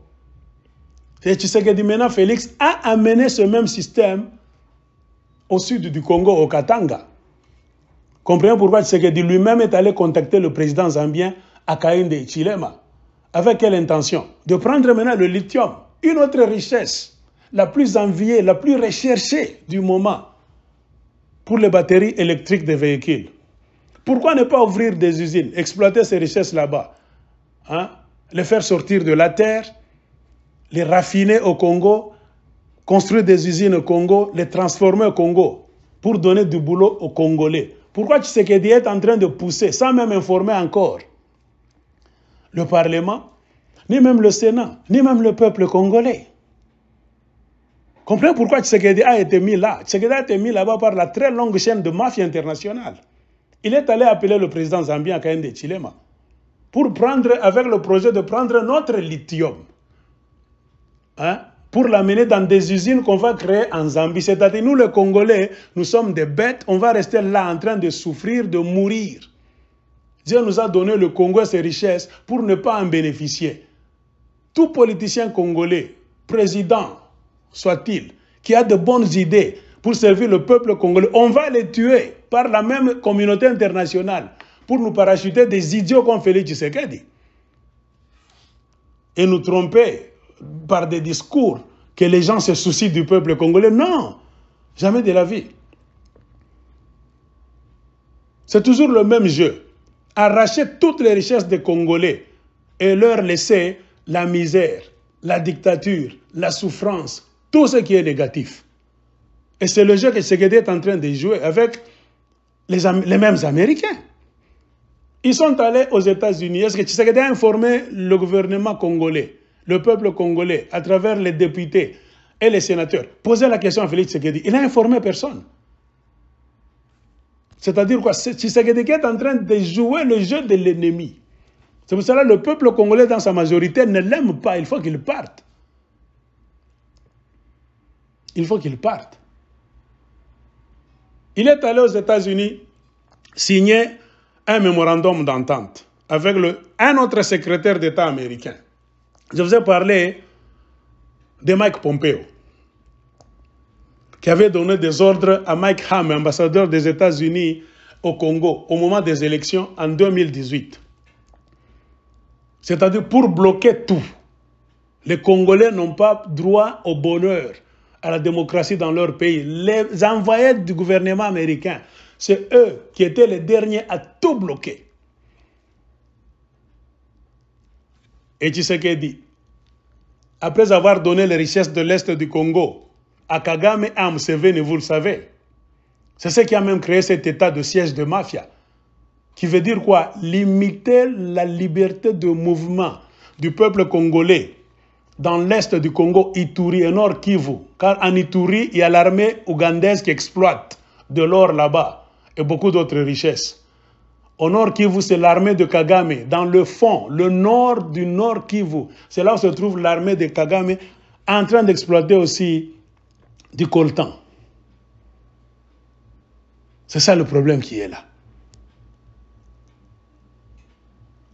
Et Tshisekedi maintenant, Félix, a amené ce même système au sud du Congo, au Katanga. Comprenez pourquoi Tshisekedi lui-même est allé contacter le président zambien Hakainde Hichilema. Avec quelle intention? De prendre maintenant le lithium, une autre richesse, la plus enviée, la plus recherchée du moment, pour les batteries électriques des véhicules. Pourquoi ne pas ouvrir des usines, exploiter ces richesses là-bas, les faire sortir de la terre, les raffiner au Congo, construire des usines au Congo, les transformer au Congo, pour donner du boulot aux Congolais? Pourquoi Tshisekedi est en train de pousser, sans même informer encore le Parlement, ni même le Sénat, ni même le peuple congolais? Comprenez pourquoi Tshisekedi a été mis là? Tshisekedi a été mis là-bas par la très longue chaîne de mafia internationale. Il est allé appeler le président zambien Hakainde Hichilema pour prendre, avec le projet de prendre notre lithium, pour l'amener dans des usines qu'on va créer en Zambie. C'est-à-dire, nous les Congolais, nous sommes des bêtes, on va rester là en train de souffrir, de mourir. Dieu nous a donné le Congo et ses richesses pour ne pas en bénéficier. Tout politicien congolais, président soit-il, qui a de bonnes idées pour servir le peuple congolais, on va les tuer par la même communauté internationale pour nous parachuter des idiots comme Félix Tshisekedi et nous tromper par des discours que les gens se soucient du peuple congolais. Non, jamais de la vie. C'est toujours le même jeu. Arracher toutes les richesses des Congolais et leur laisser la misère, la dictature, la souffrance, tout ce qui est négatif. Et c'est le jeu que Tshisekedi est en train de jouer avec les mêmes Américains. Ils sont allés aux États-Unis. Est-ce que Tshisekedi a informé le gouvernement congolais, le peuple congolais, à travers les députés et les sénateurs? Posez la question à Félix Tshisekedi. Il n'a informé personne. C'est-à-dire quoi? Tshisekedi est en train de jouer le jeu de l'ennemi. C'est pour cela que le peuple congolais, dans sa majorité, ne l'aime pas. Il faut qu'il parte. Il faut qu'il parte. Il est allé aux États-Unis signer un mémorandum d'entente avec un autre secrétaire d'État américain. Je vous ai parlé de Mike Pompeo, qui avait donné des ordres à Mike Hammer, ambassadeur des États-Unis au Congo, au moment des élections en 2018. C'est-à-dire pour bloquer tout. Les Congolais n'ont pas droit au bonheur, à la démocratie dans leur pays. Les envoyés du gouvernement américain, c'est eux qui étaient les derniers à tout bloquer. Et Tshisekedi, après avoir donné les richesses de l'Est du Congo à Kagame et à Museveni, vous le savez, c'est ce qui a même créé cet état de siège de mafia, qui veut dire quoi? Limiter la liberté de mouvement du peuple congolais dans l'Est du Congo, Ituri et Nord Kivu. Car en Ituri, il y a l'armée ougandaise qui exploite de l'or là-bas et beaucoup d'autres richesses. Au Nord Kivu, c'est l'armée de Kagame. Dans le fond, le nord du Nord Kivu, c'est là où se trouve l'armée de Kagame en train d'exploiter aussi du coltan. C'est ça le problème qui est là.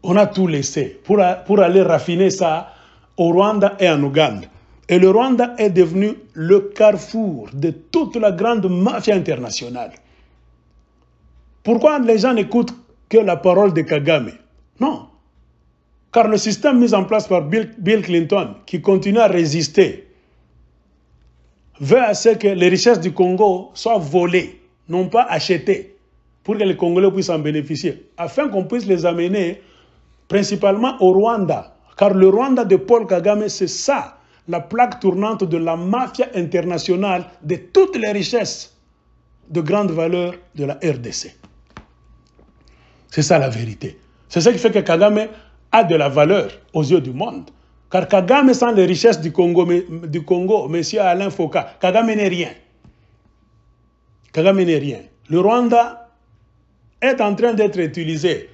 On a tout laissé pour aller raffiner ça au Rwanda et en Ouganda. Et le Rwanda est devenu le carrefour de toute la grande mafia internationale. Pourquoi les gens n'écoutent que la parole de Kagame? Non. Car le système mis en place par Bill Clinton, qui continue à résister, veut à ce que les richesses du Congo soient volées, non pas achetées, pour que les Congolais puissent en bénéficier, afin qu'on puisse les amener principalement au Rwanda. Car le Rwanda de Paul Kagame, c'est ça, la plaque tournante de la mafia internationale de toutes les richesses de grande valeur de la RDC. C'est ça la vérité. C'est ce qui fait que Kagame a de la valeur aux yeux du monde. Car Kagame, sans les richesses du Congo, monsieur Alain Foucault, Kagame n'est rien. Kagame n'est rien. Le Rwanda est en train d'être utilisé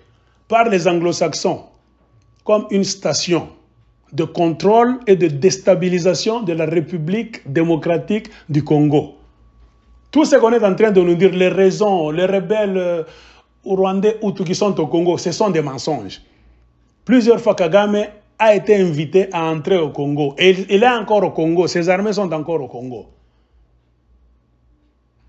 par les anglo-saxons comme une station de contrôle et de déstabilisation de la République démocratique du Congo. Tout ce qu'on est en train de nous dire, les raisons, les rebelles rwandais ou qui sont au Congo, ce sont des mensonges. Plusieurs fois, Kagame a été invité à entrer au Congo. Et il est encore au Congo, ses armées sont encore au Congo.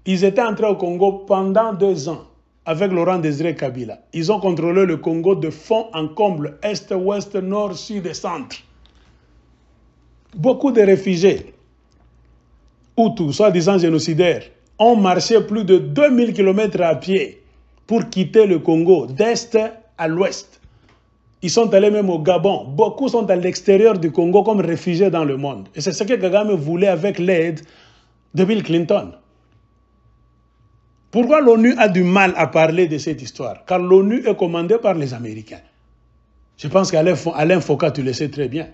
Ils étaient entrés au Congo pendant 2 ans avec Laurent Désiré Kabila. Ils ont contrôlé le Congo de fond en comble, est, ouest, nord, sud et centre. Beaucoup de réfugiés, Hutus, soi-disant génocidaires, ont marché plus de 2000 km à pied pour quitter le Congo, d'est à l'ouest. Ils sont allés même au Gabon. Beaucoup sont à l'extérieur du Congo comme réfugiés dans le monde. Et c'est ce que Kagame voulait avec l'aide de Bill Clinton. Pourquoi l'ONU a du mal à parler de cette histoire? Car l'ONU est commandée par les Américains. Je pense qu'Alain Foucault, tu le sais très bien.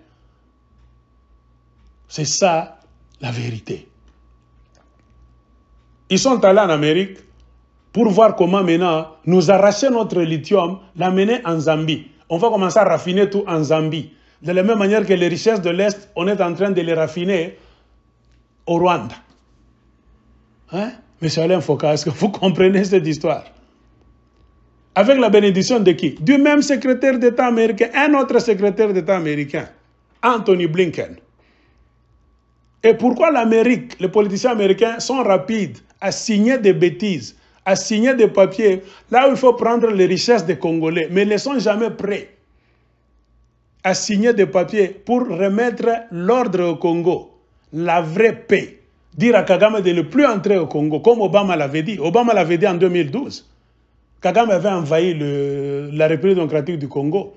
C'est ça la vérité. Ils sont allés en Amérique pour voir comment maintenant nous arracher notre lithium, l'amener en Zambie. On va commencer à raffiner tout en Zambie. De la même manière que les richesses de l'Est, on est en train de les raffiner au Rwanda. Hein? Monsieur Alain Foucault, est-ce que vous comprenez cette histoire? Avec la bénédiction de qui? Du même secrétaire d'État américain, un autre secrétaire d'État américain, Anthony Blinken. Et pourquoi l'Amérique, les politiciens américains sont rapides à signer des bêtises, à signer des papiers, là où il faut prendre les richesses des Congolais, mais ils ne sont jamais prêts à signer des papiers pour remettre l'ordre au Congo, la vraie paix. Dire à Kagame de ne plus entrer au Congo, comme Obama l'avait dit. Obama l'avait dit en 2012. Kagame avait envahi la République démocratique du Congo,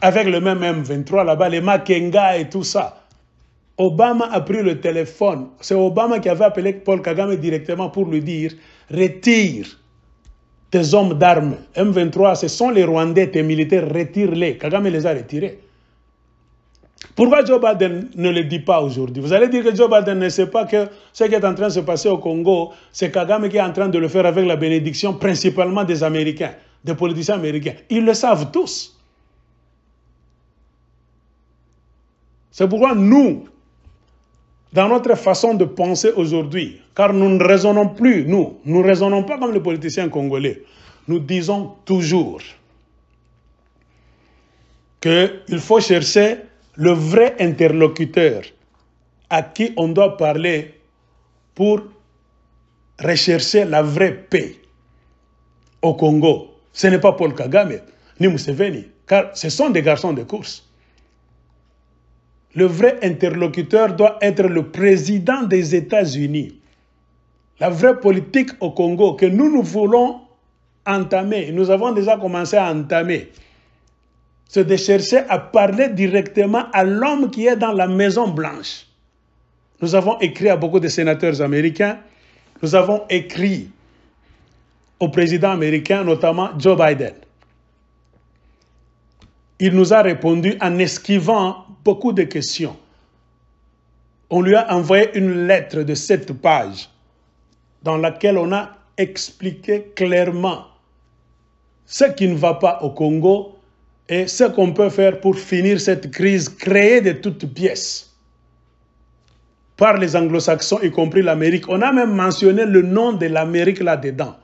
avec le même M23 là-bas, les Makenga et tout ça. Obama a pris le téléphone. C'est Obama qui avait appelé Paul Kagame directement pour lui dire « Retire tes hommes d'armes. M23, ce sont les Rwandais, tes militaires, retire-les. » Kagame les a retirés. Pourquoi Joe Biden ne le dit pas aujourd'hui? Vous allez dire que Joe Biden ne sait pas que ce qui est en train de se passer au Congo, c'est Kagame qui est en train de le faire avec la bénédiction principalement des Américains, des politiciens américains. Ils le savent tous. C'est pourquoi nous, dans notre façon de penser aujourd'hui, car nous ne raisonnons plus, nous ne raisonnons pas comme les politiciens congolais. Nous disons toujours qu'il faut chercher le vrai interlocuteur à qui on doit parler pour rechercher la vraie paix au Congo. Ce n'est pas Paul Kagame, ni Museveni, car ce sont des garçons de course. Le vrai interlocuteur doit être le président des États-Unis. La vraie politique au Congo que nous voulons entamer, nous avons déjà commencé à entamer, c'est de chercher à parler directement à l'homme qui est dans la Maison Blanche. Nous avons écrit à beaucoup de sénateurs américains, nous avons écrit au président américain, notamment Joe Biden. Il nous a répondu en esquivant beaucoup de questions. On lui a envoyé une lettre de 7 pages dans laquelle on a expliqué clairement ce qui ne va pas au Congo et ce qu'on peut faire pour finir cette crise créée de toutes pièces par les anglo-saxons, y compris l'Amérique. On a même mentionné le nom de l'Amérique là-dedans.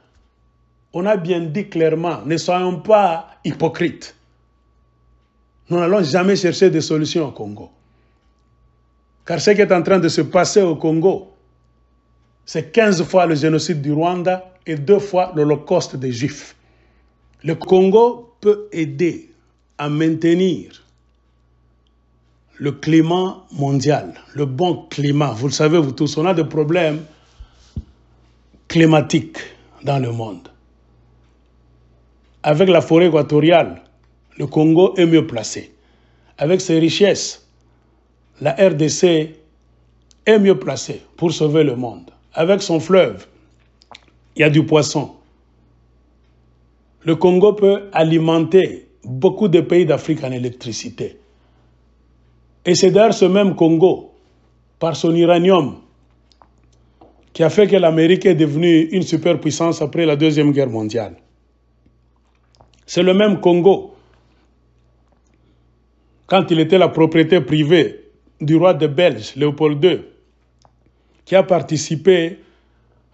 On a bien dit clairement, ne soyons pas hypocrites. Nous n'allons jamais chercher des solutions au Congo. Car ce qui est en train de se passer au Congo, c'est 15 fois le génocide du Rwanda et 2 fois l'Holocauste des Juifs. Le Congo peut aider à maintenir le climat mondial, le bon climat. Vous le savez, vous tous, on a des problèmes climatiques dans le monde. Avec la forêt équatoriale, le Congo est mieux placé. Avec ses richesses, la RDC est mieux placée pour sauver le monde. Avec son fleuve, il y a du poisson. Le Congo peut alimenter beaucoup de pays d'Afrique en électricité. Et c'est d'ailleurs ce même Congo, par son uranium, qui a fait que l'Amérique est devenue une superpuissance après la Deuxième Guerre mondiale. C'est le même Congo, quand il était la propriété privée du roi de Belge, Léopold II, qui a participé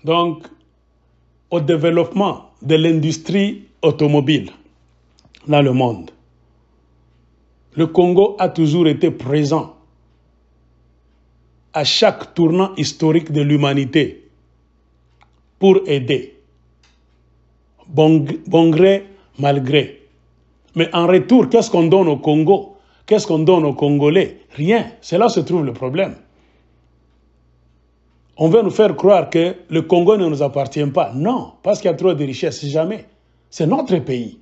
donc au développement de l'industrie automobile dans le monde. Le Congo a toujours été présent à chaque tournant historique de l'humanité pour aider, bon gré, mal gré. Mais en retour, qu'est-ce qu'on donne au Congo? Qu'est-ce qu'on donne aux Congolais? Rien. C'est là où se trouve le problème. On veut nous faire croire que le Congo ne nous appartient pas. Non, parce qu'il y a trop de richesses. Jamais. C'est notre pays.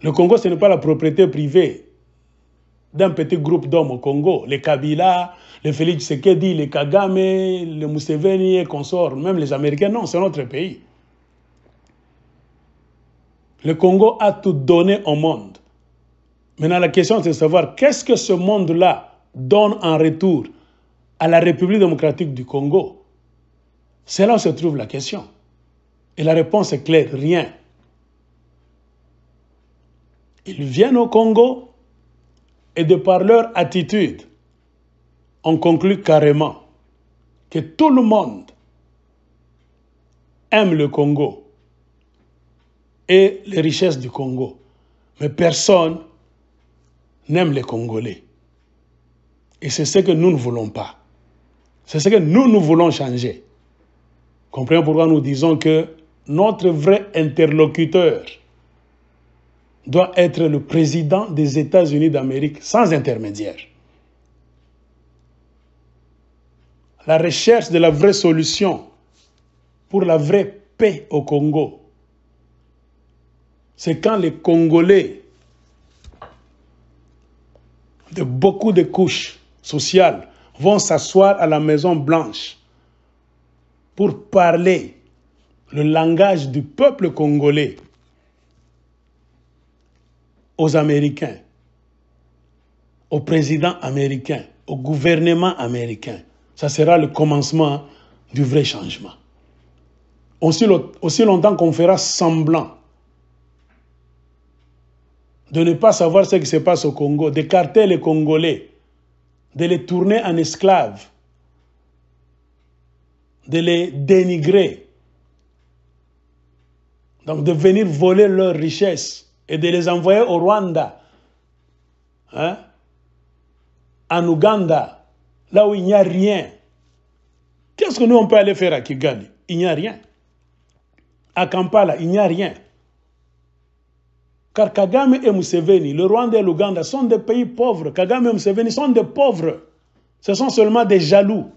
Le Congo, ce n'est pas la propriété privée d'un petit groupe d'hommes au Congo. Les Kabila, les Félix Tshisekedi, les Kagame, les Museveni et consorts, même les Américains. Non, c'est notre pays. Le Congo a tout donné au monde. Maintenant, la question, c'est de savoir qu'est-ce que ce monde-là donne en retour à la République démocratique du Congo. C'est là où se trouve la question. Et la réponse est claire, rien. Ils viennent au Congo et de par leur attitude, on conclut carrément que tout le monde aime le Congo et les richesses du Congo. Mais personne n'aime les Congolais. Et c'est ce que nous ne voulons pas. C'est ce que nous voulons changer. Comprenez pourquoi nous disons que notre vrai interlocuteur doit être le président des États-Unis d'Amérique sans intermédiaire. La recherche de la vraie solution pour la vraie paix au Congo, c'est quand les Congolais de beaucoup de couches sociales vont s'asseoir à la Maison Blanche pour parler le langage du peuple congolais aux Américains, au président américain, au gouvernement américain. Ça sera le commencement du vrai changement. Aussi longtemps qu'on fera semblant de ne pas savoir ce qui se passe au Congo, d'écarter les Congolais, de les tourner en esclaves, de les dénigrer, donc de venir voler leurs richesses et de les envoyer au Rwanda, hein, en Ouganda, là où il n'y a rien. Qu'est-ce que nous on peut aller faire à Kigali? Il n'y a rien. À Kampala, il n'y a rien. Car Kagame et Museveni, le Rwanda et l'Ouganda sont des pays pauvres. Kagame et Museveni sont des pauvres. Ce sont seulement des jaloux.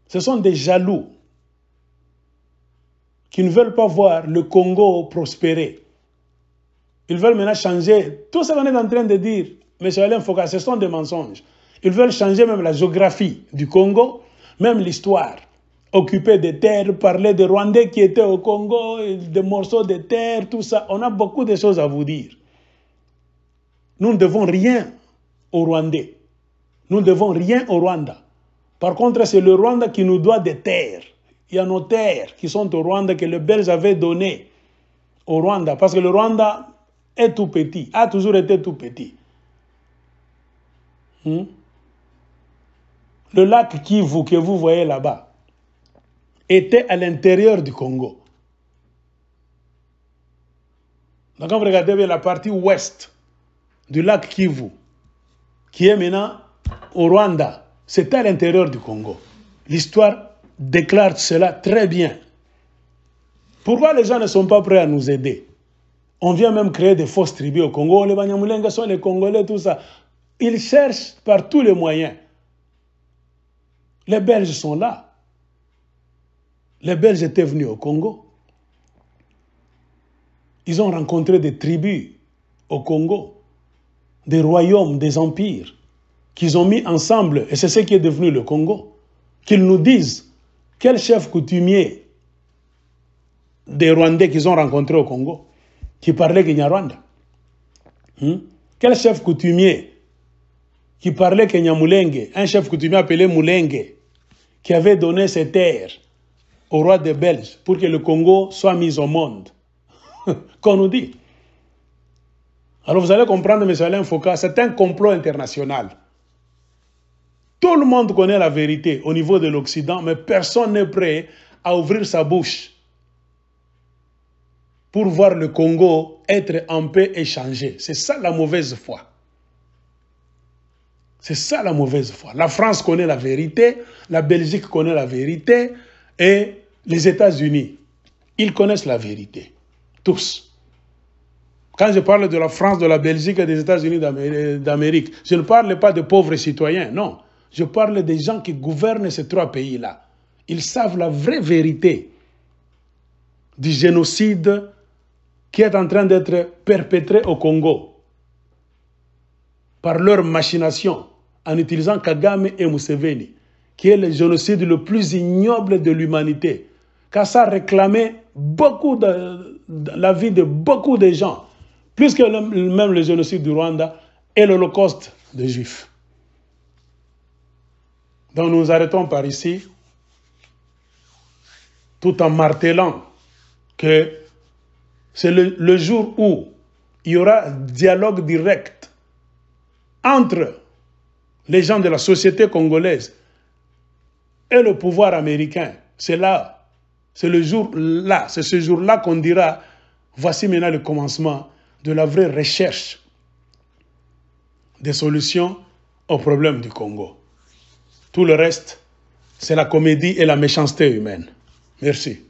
Ce sont des jaloux qui ne veulent pas voir le Congo prospérer. Ils veulent maintenant changer. Tout ce qu'on est en train de dire, M. Alain Foka, ce sont des mensonges. Ils veulent changer même la géographie du Congo, même l'histoire. Occuper des terres, parler des Rwandais qui étaient au Congo, des morceaux de terre, tout ça. On a beaucoup de choses à vous dire. Nous ne devons rien aux Rwandais. Nous ne devons rien au Rwanda. Par contre, c'est le Rwanda qui nous doit des terres. Il y a nos terres qui sont au Rwanda, que les Belges avaient données au Rwanda. Parce que le Rwanda est tout petit, a toujours été tout petit. Le lac Kivu que vous voyez là-bas était à l'intérieur du Congo. Donc quand vous regardez bien la partie ouest du lac Kivu, qui est maintenant au Rwanda, c'était à l'intérieur du Congo. L'histoire déclare cela très bien. Pourquoi les gens ne sont pas prêts à nous aider? On vient même créer des fausses tribus au Congo. Les Banyamulenge sont les Congolais, tout ça. Ils cherchent par tous les moyens. Les Belges sont là. Les Belges étaient venus au Congo. Ils ont rencontré des tribus au Congo, des royaumes, des empires, qu'ils ont mis ensemble, et c'est ce qui est devenu le Congo. Qu'ils nous disent quel chef coutumier des Rwandais qu'ils ont rencontrés au Congo, qui parlait Kinyarwanda. Quel chef coutumier qui parlait Kenyamulenge, un chef coutumier appelé Mulenge, qui avait donné ses terres au roi des Belges pour que le Congo soit mis au monde. Qu'on nous dit. Alors vous allez comprendre, M. Alain Foka, c'est un complot international. Tout le monde connaît la vérité au niveau de l'Occident, mais personne n'est prêt à ouvrir sa bouche pour voir le Congo être en paix et changer. C'est ça la mauvaise foi. C'est ça la mauvaise foi. La France connaît la vérité, la Belgique connaît la vérité et les États-Unis, ils connaissent la vérité. Tous. Quand je parle de la France, de la Belgique et des États-Unis d'Amérique, je ne parle pas de pauvres citoyens, non. Je parle des gens qui gouvernent ces trois pays-là. Ils savent la vraie vérité du génocide qui est en train d'être perpétré au Congo par leur machination en utilisant Kagame et Museveni, qui est le génocide le plus ignoble de l'humanité, car ça réclamait beaucoup la vie de beaucoup de gens, plus que même le génocide du Rwanda et l'Holocauste des Juifs. Donc nous arrêtons par ici, tout en martelant que c'est le jour où il y aura dialogue direct entre les gens de la société congolaise et le pouvoir américain. C'est là, c'est le jour-là, c'est ce jour-là qu'on dira, voici maintenant le commencement de la vraie recherche des solutions aux problèmes du Congo. Tout le reste, c'est la comédie et la méchanceté humaine. Merci.